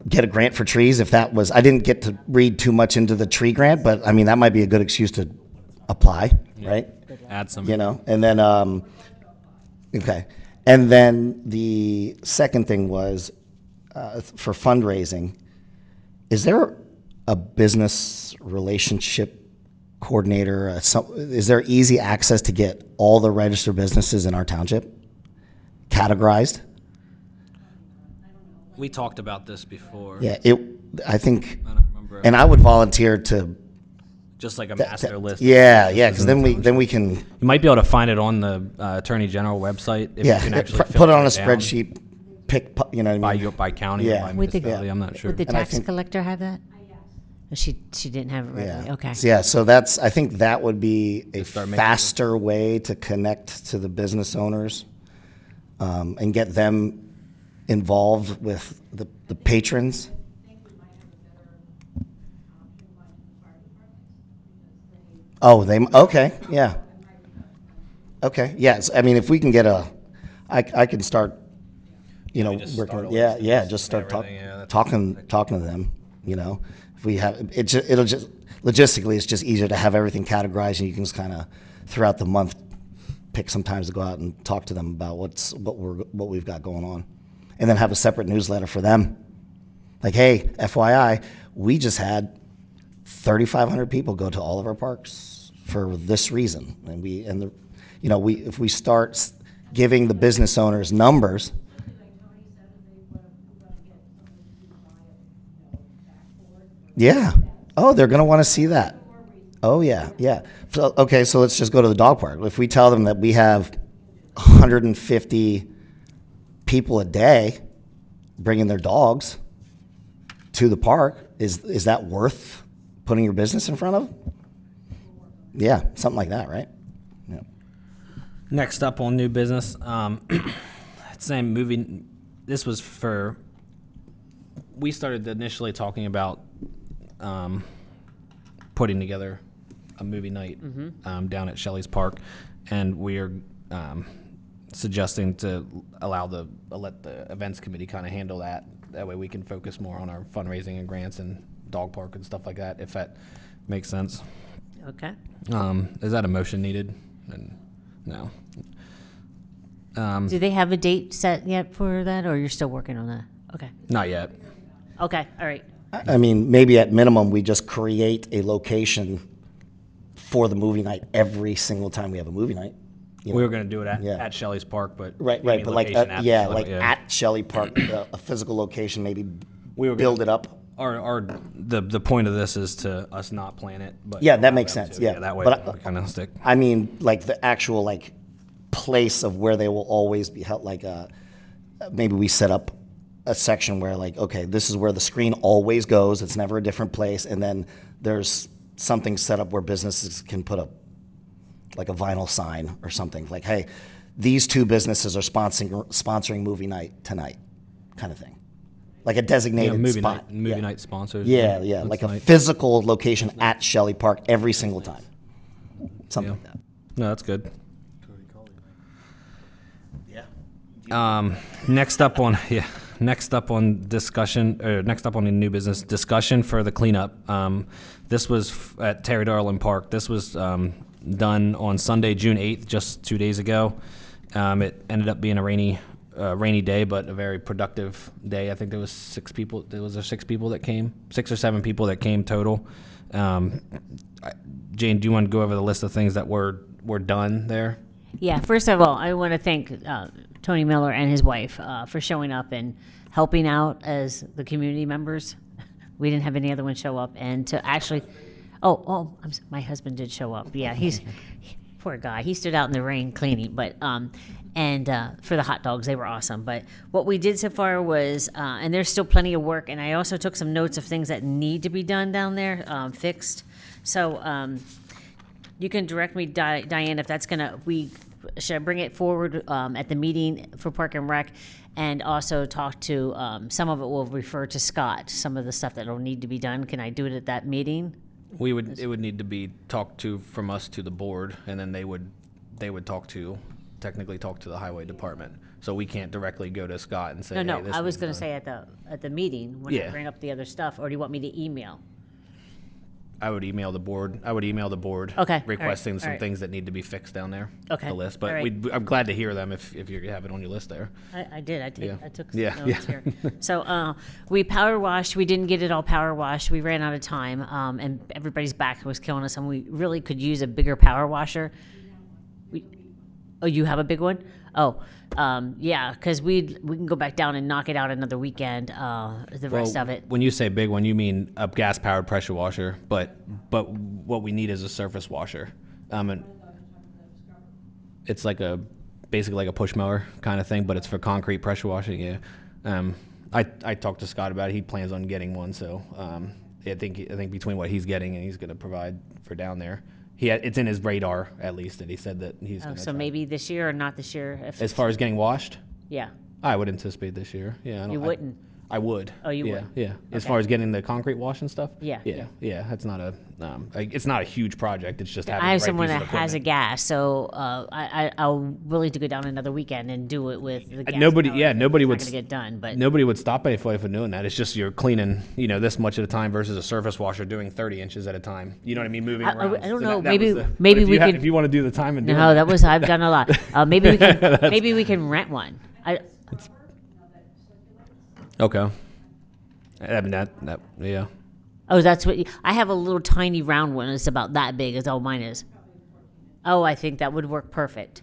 get a grant for trees if that was. I didn't get to read too much into the tree grant, but I mean that might be a good excuse to apply, right? Add some. And then okay, and then the second thing was for fundraising. Is there a business relationship coordinator? Is there easy access to get all the registered businesses in our township categorized? We talked about this before. Yeah, I think, I don't remember. and I would volunteer to. Just like a master list. Yeah, because then we can You might be able to find it on the Attorney General website. If you can actually put it filter on a down spreadsheet. Pick, what I mean? by county Yeah. or by Would the- municipality. I'm not sure. Would the And I tax think- collector have that? She didn't have it readily. Yeah. Okay. Yeah. So I think that would be a start making- faster way to connect to the business owners, and get them involved with the patrons. Oh, okay. Yeah. Okay. Yes. I mean, if we can get I can start, just start working. a Yeah. list Yeah. and Just start everything, yeah, that's talking to them. If we have it'll just logistically, it's just easier to have everything categorized, and you can just kind of throughout the month pick some times to go out and talk to them about what we've got going on, and then have a separate newsletter for them. Like, hey, FYI, we just had 3,500 people go to all of our parks for this reason, and if we start giving the business owners numbers. Yeah. Oh, they're going to want to see that. Oh, yeah, yeah. So, okay, so let's just go to the dog park. If we tell them that we have 150 people a day bringing their dogs to the park, is that worth putting your business in front of? Yeah, something like that, right? Yeah. Next up on new business, same movie. This was we started initially talking about putting together a movie night down at Shelley's Park, and we are suggesting to let the events committee kind of handle that. That way we can focus more on our fundraising and grants and dog park and stuff like that, if that makes sense. Okay. Is that a motion needed? And no. Do they have a date set yet for that, or you're still working on that? Okay. Not yet. Okay. All right. I mean, maybe at minimum, we just create a location for the movie night every single time we have a movie night. We were going to do it Yeah. at Shelley's Park, but Right, maybe but like, location after Shelley, yeah. at Shelley Park, a physical location, maybe We were build it up. The point of this is to us not plan it, but Yeah, that allow makes them sense, to. yeah. That way But we kind of stick. I mean, like the actual place of where they will always be held. Maybe we set up a section where okay, this is where the screen always goes. It's never a different place, and then there's something set up where businesses can put like a vinyl sign or something, like, hey, these two businesses are sponsoring movie night tonight, kind of thing. Like a Yeah, designated movie spot. night, movie Yeah. night sponsors. Yeah, yeah, that's like a nice. physical location at Shelley Park every single time. Something Yeah. like that. No, that's good. Yeah. Next up on next up on discussion, or next up on the new business discussion for the cleanup. This was at Terry Darling Park. This was done on Sunday, June 8th, just 2 days ago. It ended up being a rainy day, but a very productive day. I think there was 6 people. There was 6 people that came, 6 or 7 people that came total. Jane, do you want to go over the list of things that were done there? Yeah, first of all, I want to thank Tony Miller and his wife for showing up and helping out as the community members. We didn't have any other one show up, and to actually, my husband did show up. Yeah, poor guy. He stood out in the rain cleaning, but for the hot dogs, they were awesome. But what we did so far was, and there's still plenty of work, and I also took some notes of things that need to be done down there, fixed. So you can direct me, Diane, if that's should I bring it forward at the meeting for Park and Rec, and also talk to, some of it will refer to Scott, some of the stuff that will need to be done. Can I do it at that meeting? It would need to be talked to from us to the board, and then they would technically talk to the highway department. So we can't directly go to Scott and say, No, hey, this I was needs gonna done. say at the meeting, when I Yeah. bring up the other stuff, or do you want me to email? I would email the board. Okay, Requesting all some right. things that need to be fixed down there. Okay, The list, all but right. I'm glad to hear them if you have it on your list there. I did. Yeah. I took some Yeah, notes yeah. here. So we power washed. We didn't get it all power washed. We ran out of time, and everybody's back was killing us, and we really could use a bigger power washer. Oh, you have a big one? Oh, yeah, because we can go back down and knock it out another weekend. The rest Well, of it. When you say big one, you mean a gas-powered pressure washer, but what we need is a surface washer. And it's basically like a push mower kind of thing, but it's for concrete pressure washing. Yeah. I talked to Scott about it. He plans on getting one, so I think between what he's getting and he's going to provide for down there, it's in his radar at least, and he said that he's Oh, going to. so maybe this year or not this year? As far as getting washed, Yeah. I would anticipate this year. Yeah. You wouldn't? I would. Oh, you yeah, would? Yeah. As Okay. far as getting the concrete wash and stuff. Yeah. Yeah. That's not it's not a huge project. It's just having I have the right someone piece that of has a equipment. gas, so I'm willing to go down another weekend and do it with the gas. Nobody- powered. yeah, nobody It's would not gonna get done, but Nobody would stop anybody from doing that. It's just you're cleaning, this much at a time versus a surface washer doing 30 inches at a time. You know what I mean? Moving I around. don't So know, that was maybe- but maybe if we you could- if you want to do the time and do no, it. I've done a lot. Maybe we can rent one. Okay. I mean yeah. Oh, that's what I have a little tiny round one. It's about that big. Is all mine is. Oh, I think that would work perfect.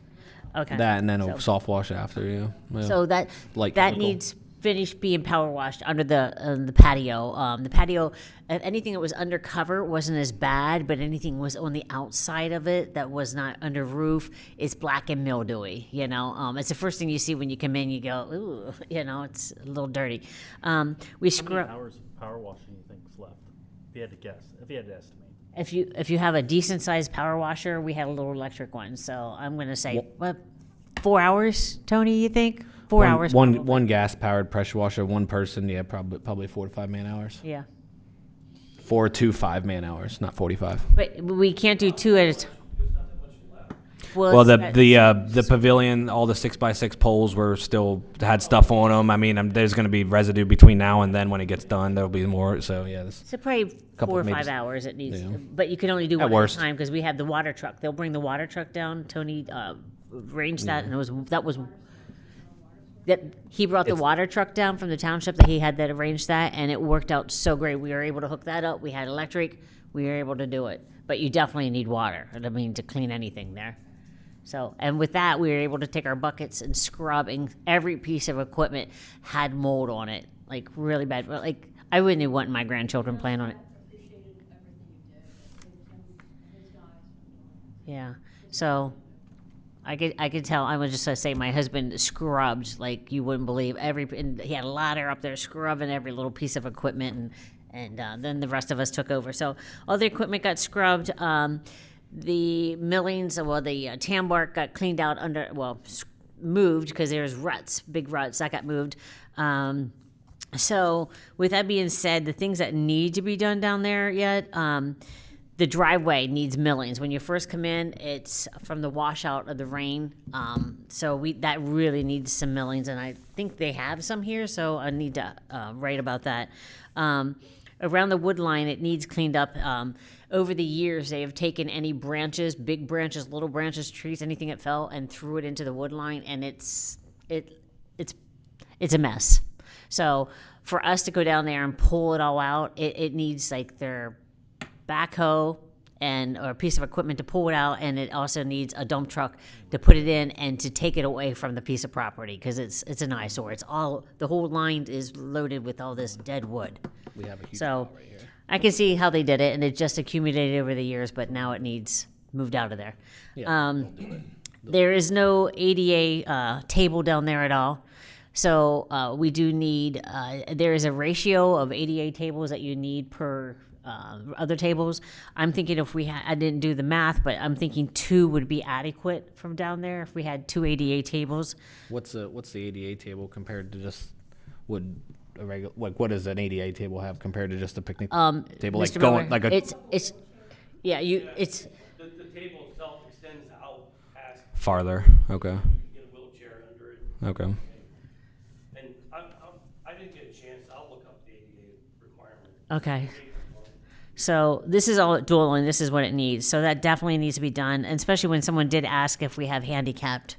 Okay. That and then a So- soft wash after, yeah. So that Light that chemical. needs finished being power washed under the patio. The patio, anything that was undercover wasn't as bad, but anything was on the outside of it that was not under roof is black and mildewy. It's the first thing you see when you come in. You go, ooh, it's a little dirty. We How many scrub. hours of power washing you think is left? If you had to guess, if you had to estimate. If you have a decent sized power washer, we had a little electric one, so I'm gonna say 4 hours. Tony, you think 4 hours? probably. One gas powered pressure washer, one person, yeah, probably 4 to 5 man hours. Yeah. 4 to 5 man hours, not 45. But we can't do 2 at a time. Well, it's- the pavilion, all the 6x6 poles had stuff on them. I mean, there's going to be residue between now and then. When it gets done, there'll be more. So yeah, So probably Couple- 4 or maybe 5 hours it needs, yeah. but you can only do At one worst. at a time because we have the water truck. They'll bring the water truck down. Tony arranged that, and that he brought the water truck down from the township. That he had that arranged that, and it worked out so great. We were able to hook that up. We had electric. We were able to do it, but you definitely need water. I mean, to clean anything there. So, and with that, we were able to take our buckets and scrub, and every piece of equipment had mold on it, like really bad. Like I wouldn't even want my grandchildren playing on it. Yeah. So I could tell. I was just gonna say my husband scrubbed like you wouldn't believe and he had a ladder up there scrubbing every little piece of equipment, and then the rest of us took over. So all the equipment got scrubbed. the millings, well, the tan bark got cleaned out under, well, moved because there's ruts, big ruts that got moved. So with that being said, the things that need to be done down there yet, the driveway needs millings. When you first come in, it's from the washout of the rain. So that really needs some millings, and I think they have some here, so I need to write about that. Around the wood line, it needs cleaned up. Over the years, they have taken any branches, big branches, little branches, trees, anything that fell, and threw it into the wood line, and it's a mess. So for us to go down there and pull it all out, it needs like their backhoe or a piece of equipment to pull it out, and it also needs a dump truck to put it in and to take it away from the piece of property because it's an eyesore. The whole line is loaded with all this dead wood. We have a huge So pile right here. I can see how they did it, and it just accumulated over the years, but now it needs moved out of there. There is no ADA table down there at all. So we do need, there is a ratio of ADA tables that you need per other tables. I'm thinking I didn't do the math, but I'm thinking 2 would be adequate from down there if we had 2 ADA tables. What's the ADA table compared to just a regular, like, what does an ADA table have compared to just a picnic table? Like Mr. going Miller, like a it's yeah, it's The table itself extends out past. farther. Okay. You can get a wheelchair under it. Okay. And I didn't get a chance, I'll look up the ADA requirement. okay. So this is all at dual, and this is what it needs. So that definitely needs to be done, and especially when someone did ask if we have handicapped.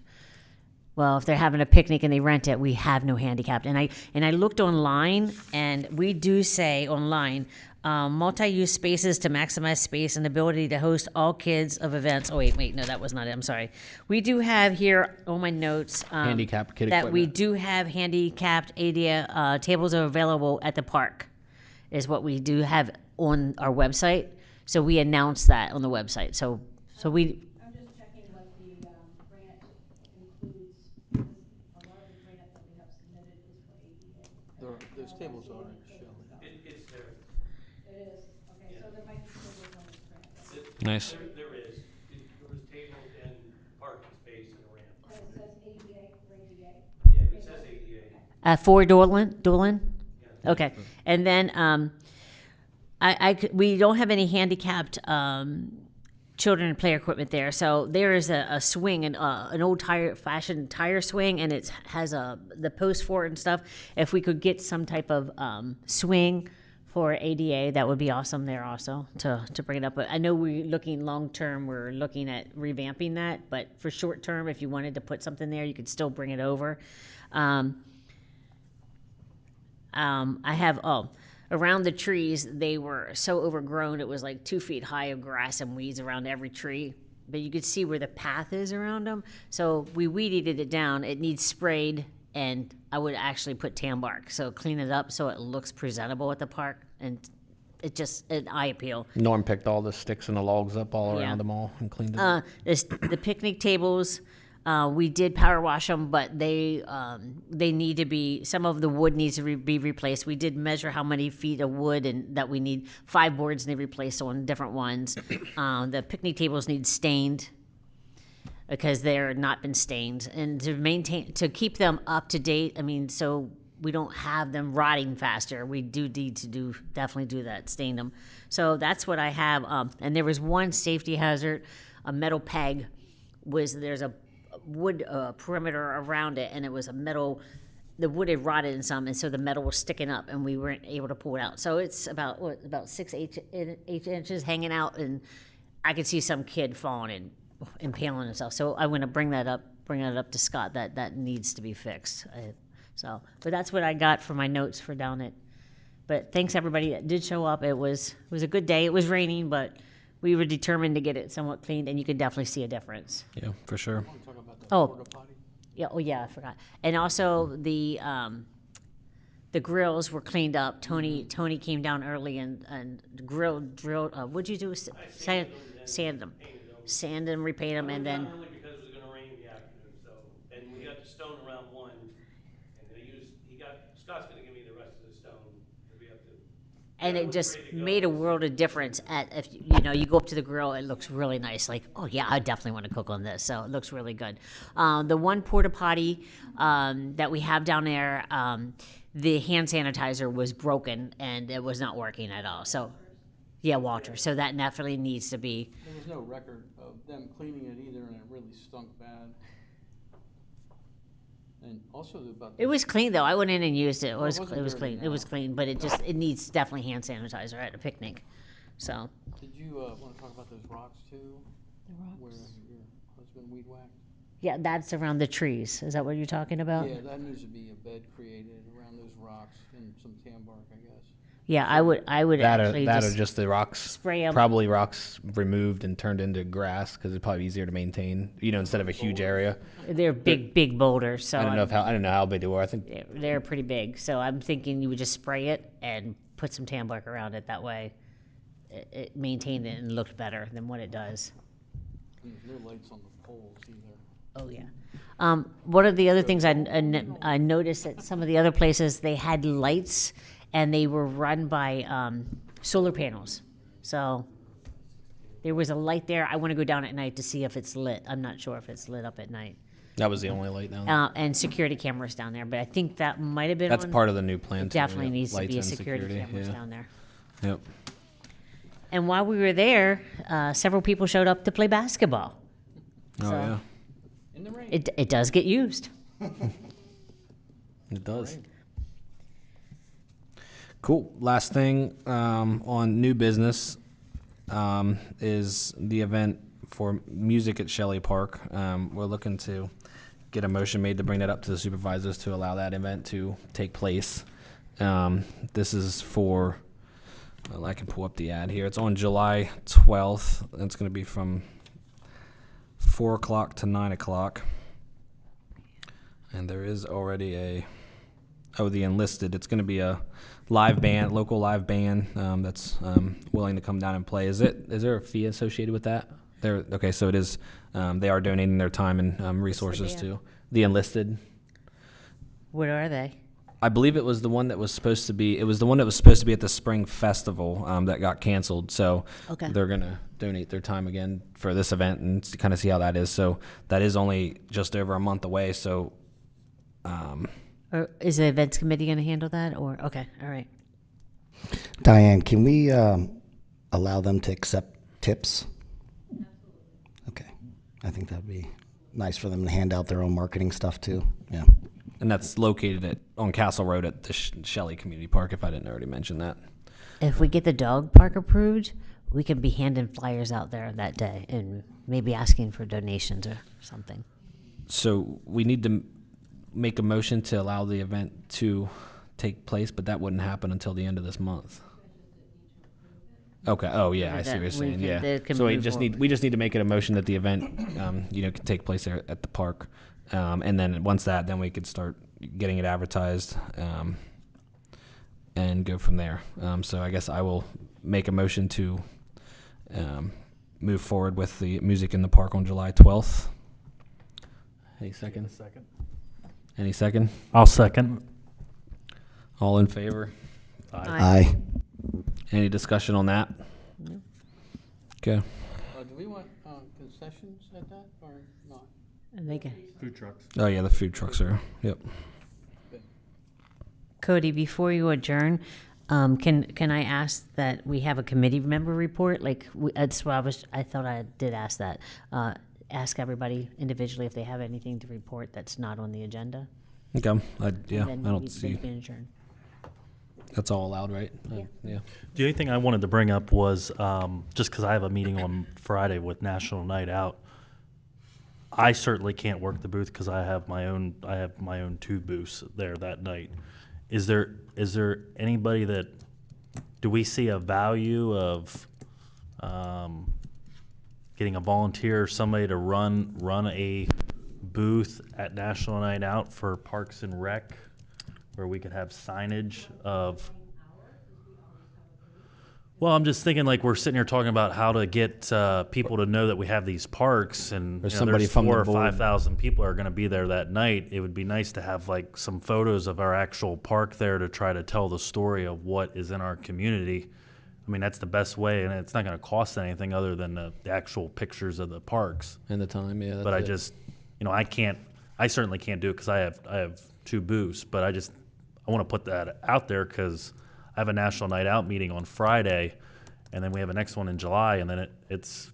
Well, if they're having a picnic and they rent it, we have no handicapped. And I looked online, and we do say online, multi-use spaces to maximize space and ability to host all kids of events. Oh wait, no, that was not it. I'm sorry. We do have here on my notes Handicapped kid that we equipment. do have handicapped ADA tables are available at the park, is what we do have on our website. So we announce that on the website. So we. I'm just checking what the grant includes, because a lot of the grant that we have submitted is for ADA. Those tables are shown. It's there. It is, okay, so there might be tables on this grant. Nice. There is. There was tables and parking space and a ramp. And it says ADA or ADA. Yeah, it says ADA. For Doolin? Okay. And then we don't have any handicapped children play equipment there. So there is a swing, an old fashioned tire swing, and it has the post for it and stuff. If we could get some type of swing for ADA, that would be awesome there also to bring it up. But I know we're looking long term, we're looking at revamping that. But for short term, if you wanted to put something there, you could still bring it over. I have, around the trees, they were so overgrown, it was like 2 feet high of grass and weeds around every tree. But you could see where the path is around them. So we weed eated it down. It needs sprayed, and I would actually put tan bark. So clean it up so it looks presentable at the park, and it just, an eye appeal. Norm picked all the sticks and the logs up all Yeah. around them all and cleaned it. The picnic tables, we did power wash them, but they need to be, some of the wood needs to be replaced. We did measure how many feet of wood and that we need. 5 boards need replaced on different ones. The picnic tables need stained because they're not been stained, and to keep them up to date. I mean, so we don't have them rotting faster. We do need to definitely do that, stain them. So that's what I have. And there was one safety hazard, a metal peg. There's a wood perimeter around it, and it was a metal. The wood had rotted in some, and so the metal was sticking up, and we weren't able to pull it out. So it's about 6, 8 inches hanging out, and I could see some kid falling and impaling himself. So I want to bring that up to Scott that needs to be fixed. But that's what I got for my notes for down at. But thanks everybody that did show up. It was a good day. It was raining, but we were determined to get it somewhat cleaned, and you could definitely see a difference. Yeah, for sure. Oh, yeah. Oh, yeah. I forgot. And also the grills were cleaned up. Tony came down early and drilled. What'd you do? Sand them, repaint them, and then. Early because it was gonna rain in the afternoon, so, and we got the stone around 1, and Scott's gonna give me the rest of the stone, that we have to And it just made a world of difference if, you know, you go up to the grill, it looks really nice. Like, oh yeah, I definitely want to cook on this. So it looks really good. The one porta potty that we have down there, the hand sanitizer was broken and it was not working at all. So, yeah, Walter. So that definitely needs to be. There was no record of them cleaning it either, and it really stunk bad. And also about It was clean though. I went in and used it. It was wasn't dirty, clean. It no. was clean, but it needs definitely hand sanitizer at a picnic. So Did you want to talk about those rocks too? Where your husband weed whacked? yeah, that's around the trees. Is that what you're talking about? Yeah, that needs to be a bed created around those rocks and some tan bark, I guess. Yeah, I would That actually or just the rocks, spray 'em. probably rocks removed and turned into grass because it's probably easier to maintain. You know, instead of a huge area. They're big boulders. So I don't know how big they were. I think they're pretty big. So I'm thinking you would just spray it and put some tan bark around it. That way, it maintained it and looked better than what it does. And there's no lights on the poles either. Oh, yeah. One of the other things I noticed at some of the other places, they had lights and they were run by solar panels. So there was a light there. I want to go down at night to see if it's lit. I'm not sure if it's lit up at night. that was the only light down there. And security cameras down there, but I think that might have been That's on. part of the new plan. It too, definitely yeah. needs to Lights be a and security cameras yeah. down there. Yep. And while we were there, several people showed up to play basketball. Oh So- yeah, In the rain. It does get used. it does. Cool. Last thing on new business is the event for music at Shelley Park. We're looking to get a motion made to bring that up to the supervisors to allow that event to take place. This is for, well, I can pull up the ad here. It's on July 12th. It's going to be from 4 o'clock to 9 o'clock. And there is already the Enlisted. It's going to be a live band, local live band that's willing to come down and play. Is there a fee associated with that? Okay, so it is. They are donating their time and resources band? to the Enlisted. What are they? I believe it was the one that was supposed to be. It was the one that was supposed to be at the spring festival that got canceled. So Okay. they're gonna donate their time again for this event and kind of see how that is. So that is only just over a month away. So Or is the events committee going to handle that? Or okay, all right. Diane, can we allow them to accept tips? Okay. I think that'd be nice for them to hand out their own marketing stuff too. Yeah. and that's located on Castle Road at the Shelley Community Park. If I didn't already mention that. If we get the dog park approved, we can be handing flyers out there that day and maybe asking for donations or something. So we need to make a motion to allow the event to take place, but that wouldn't happen until the end of this month. Okay. Oh yeah, I see what you're saying. They Yeah. can So we move just forward. need to make it a motion that the event, can take place there at the park, and then once then we could start getting it advertised, and go from there. So I guess I will make a motion to move forward with the music in the park on July 12th. Any second? Any second? I'll second. All in favor? Aye. Any discussion on that? Okay. Do we want concessions at that or not? And they can. Food trucks. Oh yeah, the food trucks are. Yep. Cody, before you adjourn, can I ask that we have a committee member report? Like that's what I thought I did ask that. Ask everybody individually if they have anything to report that's not on the agenda. Okay. I And then don't we see. can adjourn. That's all allowed, right? Yeah. The only thing I wanted to bring up was just because I have a meeting on Friday with National Night Out. I certainly can't work the booth because I have my own two booths there that night. Is there anybody that do we see a value of getting a volunteer or somebody to run a booth at National Night Out for Parks and Rec, where we could have signage of. Well, I'm just thinking like we're sitting here talking about how to get people to know that we have these parks, and There's you know, somebody there's from the 4 or board. 5,000 people are going to be there that night. It would be nice to have like some photos of our actual park there to try to tell the story of what is in our community. I mean, that's the best way, and it's not going to cost anything other than the actual pictures of the parks. And the time, yeah. But I that's it. just, you know, I certainly can't do it because I have 2 booths, but I want to put that out there because I have a National Night Out meeting on Friday, and then we have a next one in July, and then it's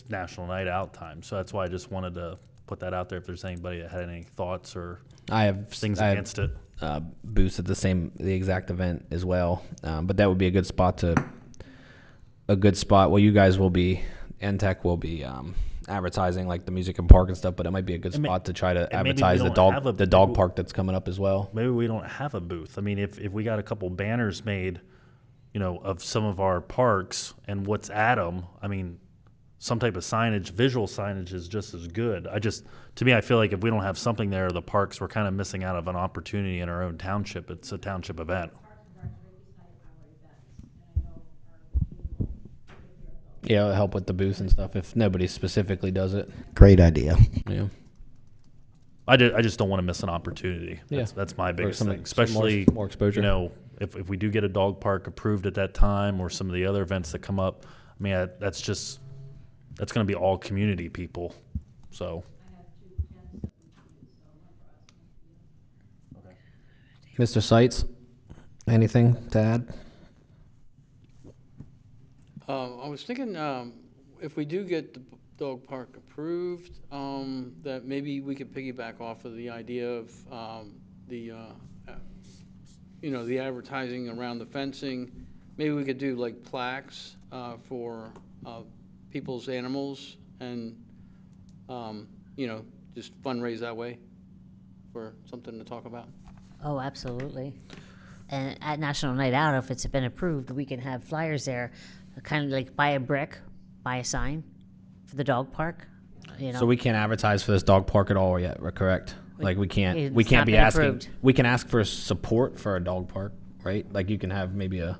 National Night Out time. So that's why I just wanted to put that out there if there's anybody that had any thoughts or I have things I have, against it. booths at the exact event as well. But that would be a good spot. Well, you guys will be, NTech will be advertising like the music and park and stuff. But it might be a good And spot to try to and maybe we advertise the don't have dog a- the dog maybe- park that's coming up as well. Maybe we don't have a booth. I mean, if we got a couple banners made, you know, of some of our parks and what's at them, I mean, some type of signage, visual signage is just as good. To me, I feel like if we don't have something there, the parks, we're kind of missing out of an opportunity in our own township. It's a township event. Parks and Rec right beside our events, and I know our team will take care of those. Yeah, it'll help with the booth and stuff if nobody specifically does it. Great idea. Yeah. I just don't want to miss an opportunity. That's my biggest some- thing, some more- especially more exposure. You know, if we do get a dog park approved at that time, or some of the other events that come up, I mean, that's going to be all community people. So I have 2 tents that we use, so one for us and one for you. Mr. Seitz, anything to add? I was thinking, if we do get the dog park approved, that maybe we could piggyback off of the idea of, the advertising around the fencing. Maybe we could do like plaques, for, people's animals and, just fundraise that way for something to talk about. Oh, absolutely. And at National Night Out, if it's been approved, we can have flyers there, kind of like buy a brick, buy a sign for the dog park, you know. So we can't advertise for this dog park at all yet, correct? Like we It's can't not be been asking. approved. We can ask for support for a dog park, right? Like you can have maybe a.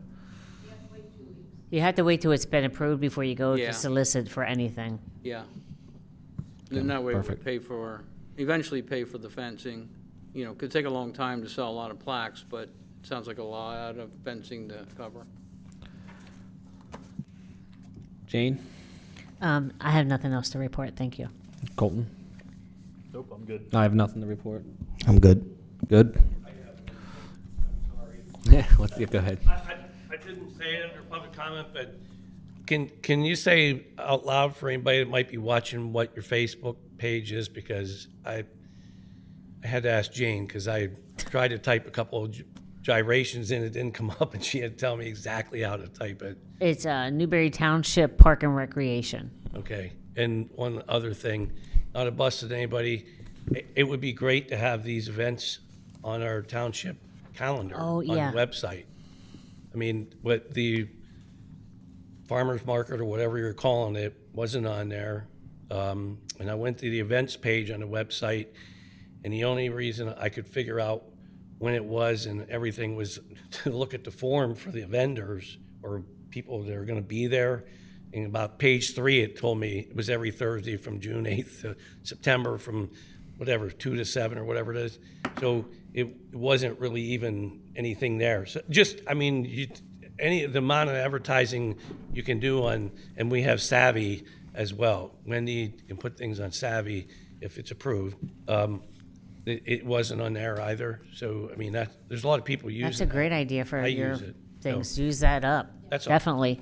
You have to wait till it's been approved before you go Yeah. to solicit for anything. Yeah. Then that way we perfect. eventually pay for the fencing. You know, could take a long time to sell a lot of plaques, but it sounds like a lot of fencing to cover. Jane, I have nothing else to report, thank you. Colton, nope, I'm good. I have nothing to report. I'm good. Good. Yeah, go ahead. I didn't say it under public comment, but can you say out loud for anybody that might be watching what your Facebook page is? Because I had to ask Jane, because I tried to type a couple of gyrations in, it didn't come up, and she had to tell me exactly how to type it. It's Newberry Township Park and Recreation. Okay, and one other thing, not to bust at anybody, it would be great to have these events on our township calendar. Oh, On yeah. the website. I mean, what the farmer's market or whatever you're calling it wasn't on there. And I went to the events page on the website, and the only reason I could figure out when it was and everything was to look at the form for the vendors or people that are gonna be there. And about page 3, it told me it was every Thursday from June 8th to September from whatever, 2 to 7 or whatever it is. So it wasn't really even anything there. So just, I mean, the amount of advertising you can do on, and we have Savvy as well. Wendy can put things on Savvy if it's approved. It wasn't on there either. So, I mean, there's a lot of people using That's a great idea for I your use it, things, use that up, That's all. definitely.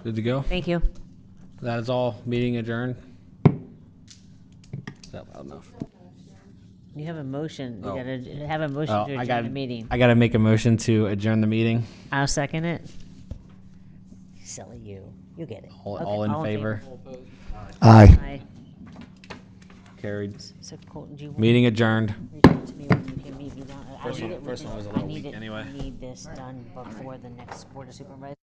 Good to go. Thank you. That is all. Meeting adjourned. Is that loud enough? You have a motion, you Oh. gotta have a motion Oh, to I adjourn got. the meeting. I got to make a motion to adjourn the meeting. I'll second it. Silly you, you get it. All, Okay, all in favor? Aye. Aye. Carried. So Colton, do you want Meeting adjourned. to reach out to me when you can meet me down? I First need one- it first one within- was a I little need weak it- anyway. I need this done before the next Board of Supervisors.